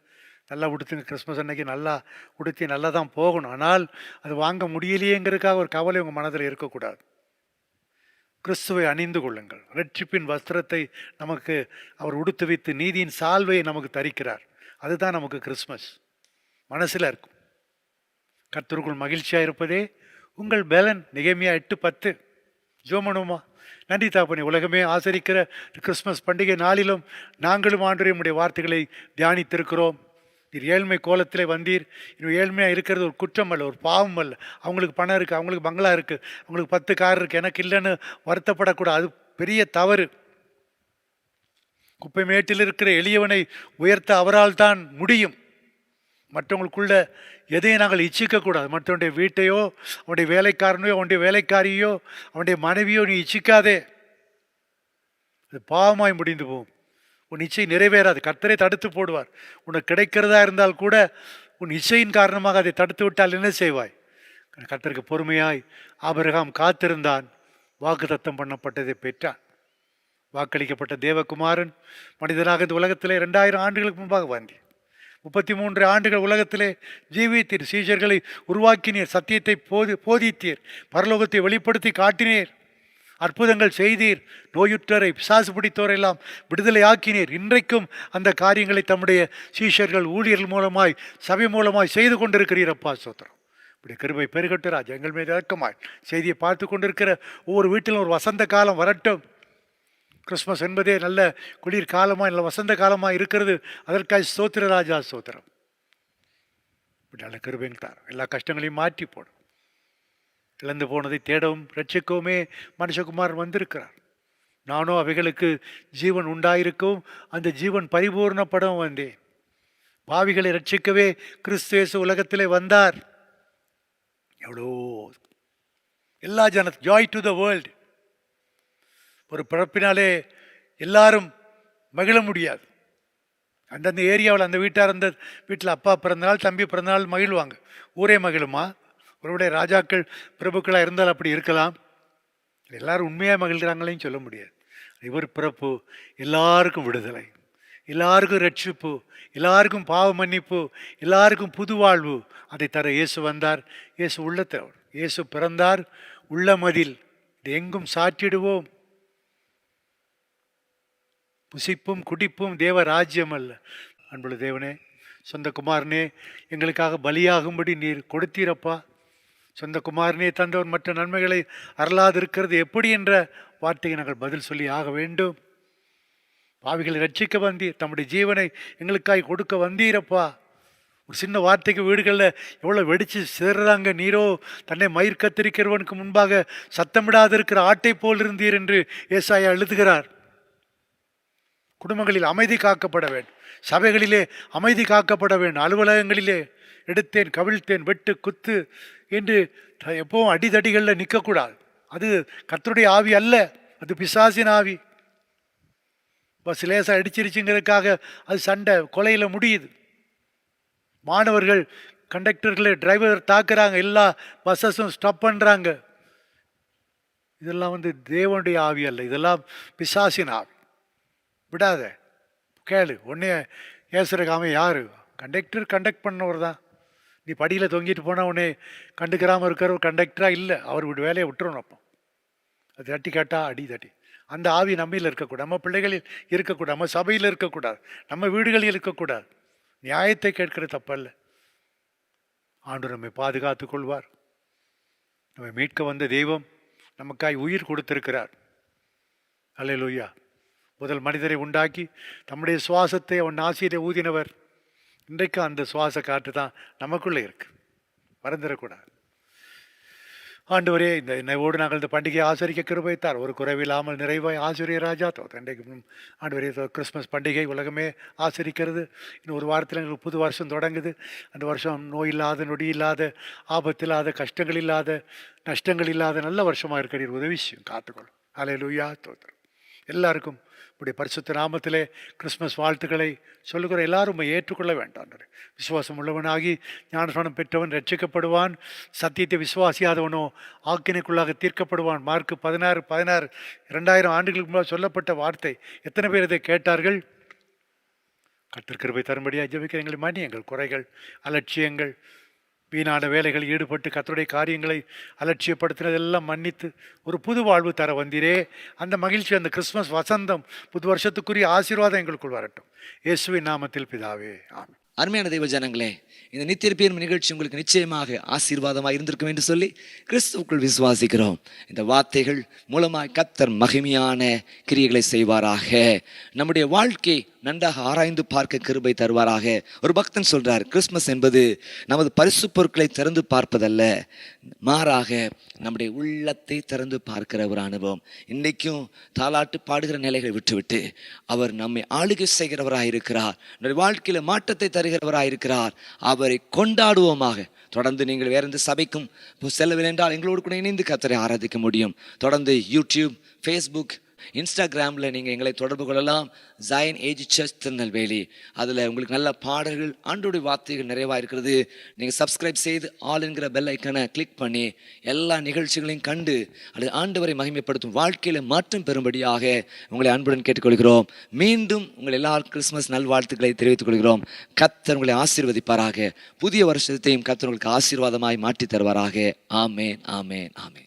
நல்லா உடுத்துங்க, கிறிஸ்மஸ் அன்னைக்கு நல்லா உடுத்தி நல்லா தான் போகணும். ஆனால் அது வாங்க முடியலையேங்கிறதுக்காக ஒரு கவலை உங்கள் மனதில் இருக்கக்கூடாது. கிறிஸ்துவை அணிந்து கொள்ளுங்கள். ரட்சிப்பின் வஸ்திரத்தை நமக்கு அவர் உடுத்து வைத்து நீதியின் சால்வையை நமக்கு தரிக்கிறார். அதுதான் நமக்கு கிறிஸ்மஸ். மனசில் இருக்கும். கர்த்தருக்குள் மகிழ்ச்சியாக இருப்பதே உங்கள் பலன். நெகேமியா 8:10. ஜோமனுமா நன்றி தாப்பனே, உலகமே ஆசரிக்கிற கிறிஸ்மஸ் பண்டிகை நாளிலும் நாங்களும் ஆண்டவரே உம்முடைய வார்த்தைகளை தியானித்திருக்கிறோம். நீர் ஏழ்மை கோலத்திலே வந்தீர். இன்னும் ஏழ்மையாக இருக்கிறது ஒரு குற்றம் அல்ல, ஒரு பாவம் அல்ல. அவங்களுக்கு பணம் இருக்குது, அவங்களுக்கு பங்களா இருக்குது, அவங்களுக்கு 10 கார் இருக்குது, எனக்கு இல்லைன்னு வருத்தப்படக்கூடாது. அது பெரிய தவறு. குப்பை மேட்டில் இருக்கிற எளியவனை உயர்த்த அவரால் தான் முடியும். மற்றவங்களுக்குள்ள எதையும் நாங்கள் இச்சிக்கக்கூடாது. மற்றவனுடைய வீட்டையோ அவனுடைய வேலைக்காரனையோ அவனுடைய வேலைக்காரியோ அவனுடைய மனைவியோ நீ இச்சிக்காதே. அது பாவமாய் முடிந்து போகும். உன் இச்சை நிறைவேறாது. கர்த்தரை தடுத்து போடுவார். உனக்கு கிடைக்கிறதா இருந்தால் கூட உன் இச்சையின் காரணமாக அதை தடுத்து விட்டால் என்ன செய்வாய்? கர்த்தருக்கு பொறுமையாய் ஆபிரகாம் காத்திருந்தான். வாக்குத்தத்தம் பண்ணப்பட்டதை பெற்றான். வாக்களிக்கப்பட்ட தேவகுமாரன் மனிதனாக இந்த உலகத்திலே 2000 ஆண்டுகளுக்கு முன்பாக வந்தீர். 33 ஆண்டுகள் உலகத்திலே ஜீவித்தீர். சீஷர்களை உருவாக்கினீர். சத்தியத்தை போதித்தீர். பரலோகத்தை வெளிப்படுத்தி காட்டினீர். அற்புதங்கள் செய்தீர். நோயுற்றரை பிசாசு பிடித்தோரெல்லாம் விடுதலை ஆக்கினீர். இன்றைக்கும் அந்த காரியங்களை தம்முடைய சீஷர்கள் ஊழியர்கள் மூலமாய் சபை மூலமாய் செய்து கொண்டிருக்கிறீர். அப்பா ஸ்தோத்திரம். இப்படி கிருபை பெருகட்டும் ராஜா. எங்கள் மீது இறக்கமாய் செய்தியை பார்த்து கொண்டிருக்கிற ஒவ்வொரு வீட்டிலும் ஒரு வசந்த காலம் வரட்டும். கிறிஸ்மஸ் என்பதே நல்ல குளிர் காலமாக நல்ல வசந்த காலமாக இருக்கிறது. அதற்காக ஸ்தோத்திர ராஜா ஸ்தோத்திரம். இப்படி நல்ல கிருபைகள் தார். எல்லா கஷ்டங்களையும் மாற்றி போடும். இழந்து போனதை தேடவும் ரட்சிக்கவுமே மனுஷகுமார் வந்திருக்கிறார். நானோ அவைகளுக்கு ஜீவன் உண்டாயிருக்கவும் அந்த ஜீவன் பரிபூர்ணப்படவும் வந்தேன். பாவிகளை ரட்சிக்கவே கிறிஸ்து இயேசு உலகத்திலே வந்தார். எவ்வளோ எல்லா ஜாய் டு த வேர்ல்டு. ஒரு பிறப்பினாலே எல்லாரும் மகிழ முடியாது. அந்தந்த ஏரியாவில் அந்த வீட்டார் அந்த வீட்டில் அப்பா பிறந்தநாள் தம்பி பிறந்தநாள் மகிழ்வாங்க. ஊரே மகிழுமா? ஒருவருடைய ராஜாக்கள் பிரபுக்களாக இருந்தால் அப்படி இருக்கலாம். எல்லாரும் உண்மையாக மகிழ்கிறாங்களையும் சொல்ல முடியாது. இவர் பிறப்பு எல்லாருக்கும் விடுதலை, எல்லாருக்கும் ரட்சிப்பு, எல்லாருக்கும் பாவ மன்னிப்பு, எல்லாருக்கும் புது வாழ்வு. அதை தர இயேசு வந்தார். இயேசு உள்ளத்தவர். இயேசு பிறந்தார். உள்ளமதில் இது எங்கும் சாற்றிடுவோம். புசிப்பும் குடிப்பும் தேவ ராஜ்யம் அல்ல. அன்புள்ள தேவனே, சொந்த குமாரனே எங்களுக்காக பலியாகும்படி நீர் கொடுத்தீரப்பா. சொந்த குமாரனே தந்தவர் மற்ற நன்மைகளை அருளாதிருக்கிறது எப்படி என்ற வார்த்தையை நாங்கள் பதில் சொல்லி ஆக வேண்டும். பாவிகளை ரட்சிக்க வந்தீர். தம்முடைய ஜீவனை எங்களுக்காய் கொடுக்க வந்தீரப்பா. ஒரு சின்ன வார்த்தைக்கு வீடுகளில் எவ்வளோ வெடித்து சிதறாங்க. நீரோ தன்னை மயிர் கத்திரிக்கிறவனுக்கு முன்பாக சத்தமிடாதிருக்கிற ஆட்டை போல் இருந்தீர் என்று ஏசாயா எழுதுகிறார். குடும்பங்களில் அமைதி காக்கப்பட வேண்டும். சபைகளிலே அமைதி காக்கப்பட வேண்டும். அலுவலகங்களிலே எடுத்தேன் கவிழ்த்தேன் வெட்டு குத்து என்று எப்பவும் அடிதடிகளில் நிற்கக்கூடாது. அது கர்த்தருடைய ஆவி அல்ல, அது பிசாசின் ஆவி. பஸ் லேசாக அடிச்சிருச்சுங்கிறதுக்காக அது சண்டை கொலையில் முடியுது. மாணவர்கள் கண்டக்டர்களை டிரைவர் தாக்குறாங்க, எல்லா பஸ்ஸஸும் ஸ்டாப் பண்ணுறாங்க. இதெல்லாம் தேவனுடைய ஆவி அல்ல, இதெல்லாம் பிசாசின் ஆவி. விடாத, கேளு. ஒன்றே ஏசுறக்காம யார்? கண்டக்டர் கண்டக்ட் பண்ணவர் தான். நீ படியில் தொங்கிட்டு போனால் உடனே கண்டுக்கிறாமல் இருக்கிற ஒரு கண்டக்டராக இல்லை. அவர் வேலையை விட்டுறணும். அப்போ அது தட்டி கேட்டா அடி தட்டி. அந்த ஆவி நம்மையில் இருக்கக்கூடாது, நம்ம பிள்ளைகளில் இருக்கக்கூடாது, நம்ம சபையில் இருக்கக்கூடாது, நம்ம வீடுகளில் இருக்கக்கூடாது. நியாயத்தை கேட்கிற தப்பல்ல. ஆண்டவர் நம்மை பாதுகாத்து கொள்வார். நம்மை மீட்க வந்த தெய்வம் நமக்காய் உயிர் கொடுத்திருக்கிறார். அல்லேலூயா. முதல் மனிதரை உண்டாக்கி தம்முடைய சுவாசத்தை அவன் நாசியிலே ஊதினவர். இன்றைக்கு அந்த சுவாச காற்று தான் நமக்குள்ளே இருக்கு. மறந்துடக்கூடாது. ஆண்டவரே, இந்த நினைவோடு நாங்கள் இந்த பண்டிகையை ஆசரிக்க கிருபைத்தார். ஒரு குறைவில்லாமல் நிறைவாய் ஆசிரிய ராஜா இன்றைக்கு ஆண்டவரே, கிறிஸ்மஸ் பண்டிகை உலகமே ஆசரிக்கிறது. இன்னும் ஒரு வாரத்தில் எங்களுக்கு புது வருஷம் தொடங்குது. அந்த வருஷம் நோய் இல்லாத, நொடி இல்லாத, ஆபத்து இல்லாத, கஷ்டங்கள் இல்லாத, நஷ்டங்கள் இல்லாத நல்ல வருஷமாக இருக்கிற நீர் உதவி செய்யும், காத்துக்கொள்ளும். ஹல்லேலூயா, ஸ்தோத்திரம். எல்லாருக்கும் உடைய பரிசுத்த நாமத்திலே கிறிஸ்மஸ் வாழ்த்துக்களை சொல்லுகிற எல்லாரும் உம்மை ஏற்றுக்கொள்ள வேண்டாம். விசுவாசம் உள்ளவனாகி ஞானஸ்நானம் பெற்றவன் ரட்சிக்கப்படுவான், சத்தியத்தை விசுவாசியாதவனோ ஆக்கினைக்குள்ளாக தீர்க்கப்படுவான். மார்க் 16:16 2000 ஆண்டுகளுக்கு முன்பாக சொல்லப்பட்ட வார்த்தை. எத்தனை பேர் இதை கேட்டார்கள்? கர்த்தர் கிருபை தரும்படியாக ஜெபிக்கிற எங்களை மன்னியுங்கள். குறைகள், அலட்சியங்கள், வீணான வேலைகளில் ஈடுபட்டு கர்த்தருடைய காரியங்களை அலட்சியப்படுத்தினதெல்லாம் மன்னித்து ஒரு புது வாழ்வு தர வந்தீரே. அந்த மகிழ்ச்சி, அந்த கிறிஸ்மஸ் வசந்தம், புது வருஷத்துக்குரிய ஆசீர்வாதம் எங்களுக்குள் வரட்டும். இயேசுவின் நாமத்தில் பிதாவே, ஆமென். அருமையான தெய்வ ஜனங்களே, இந்த நித்தியற்பேரும் நிகழ்ச்சி உங்களுக்கு நிச்சயமாக ஆசீர்வாதமாக இருந்திருக்கும் என்று சொல்லி கிறிஸ்துவுக்குள் விசுவாசிக்கிறோம். இந்த வார்த்தைகள் மூலமாய் கர்த்தர் மகிமையான கிரியைகளை செய்வாராக. நம்முடைய வாழ்க்கை நன்றாக ஆராய்ந்து பார்க்க கிருபை தருவாராக. ஒரு பக்தன் சொல்றார், கிறிஸ்மஸ் என்பது நமது பரிசு பொருட்களை திறந்து பார்ப்பதல்ல, மாறாக நம்முடைய உள்ளத்தை திறந்து பார்க்கிற ஒரு அனுபவம். இன்றைக்கும் தாலாட்டு பாடுகிற நிலைகளை விட்டுவிட்டு அவர் நம்மை ஆளுகை செய்கிறவராயிருக்கிறார், நம்முடைய வாழ்க்கையில மாற்றத்தை தருகிறவராயிருக்கிறார். அவரை கொண்டாடுவோமாக. தொடர்ந்து நீங்கள் வேற எந்த சபைக்கும் செல்லவில்லை என்றால் எங்களோடு கூட இணைந்து கர்த்தரை ஆராதிக்க முடியும். தொடர்ந்து யூடியூப், ஃபேஸ்புக், இன்ஸ்டாகிராமில் நீங்கள் எங்களை தொடர்பு கொள்ளலாம். Zion Age Church Tirunelveli. அதில் உங்களுக்கு நல்ல பாடல்கள், ஆண்டோடைய வார்த்தைகள் நிறைவாக இருக்கிறது. நீங்கள் சப்ஸ்கிரைப் செய்து ஆல் என்கிற பெல் ஐக்கனை கிளிக் பண்ணி எல்லா நிகழ்ச்சிகளையும் கண்டு அல்லது ஆண்டவரை மகிமைப்படுத்தும் வாழ்க்கையில் மாற்றம் பெறும்படியாக உங்களை அன்புடன் கேட்டுக்கொள்கிறோம். மீண்டும் உங்கள் எல்லாரும் கிறிஸ்மஸ் நல்வாழ்த்துக்களை தெரிவித்துக் கொள்கிறோம். கர்த்தர் உங்களை ஆசீர்வதிப்பாராக. புதிய வருஷத்தையும் கர்த்தர் உங்களுக்கு ஆசீர்வாதமாய் மாற்றி தருவாராக. ஆமேன், ஆமேன், ஆமேன்.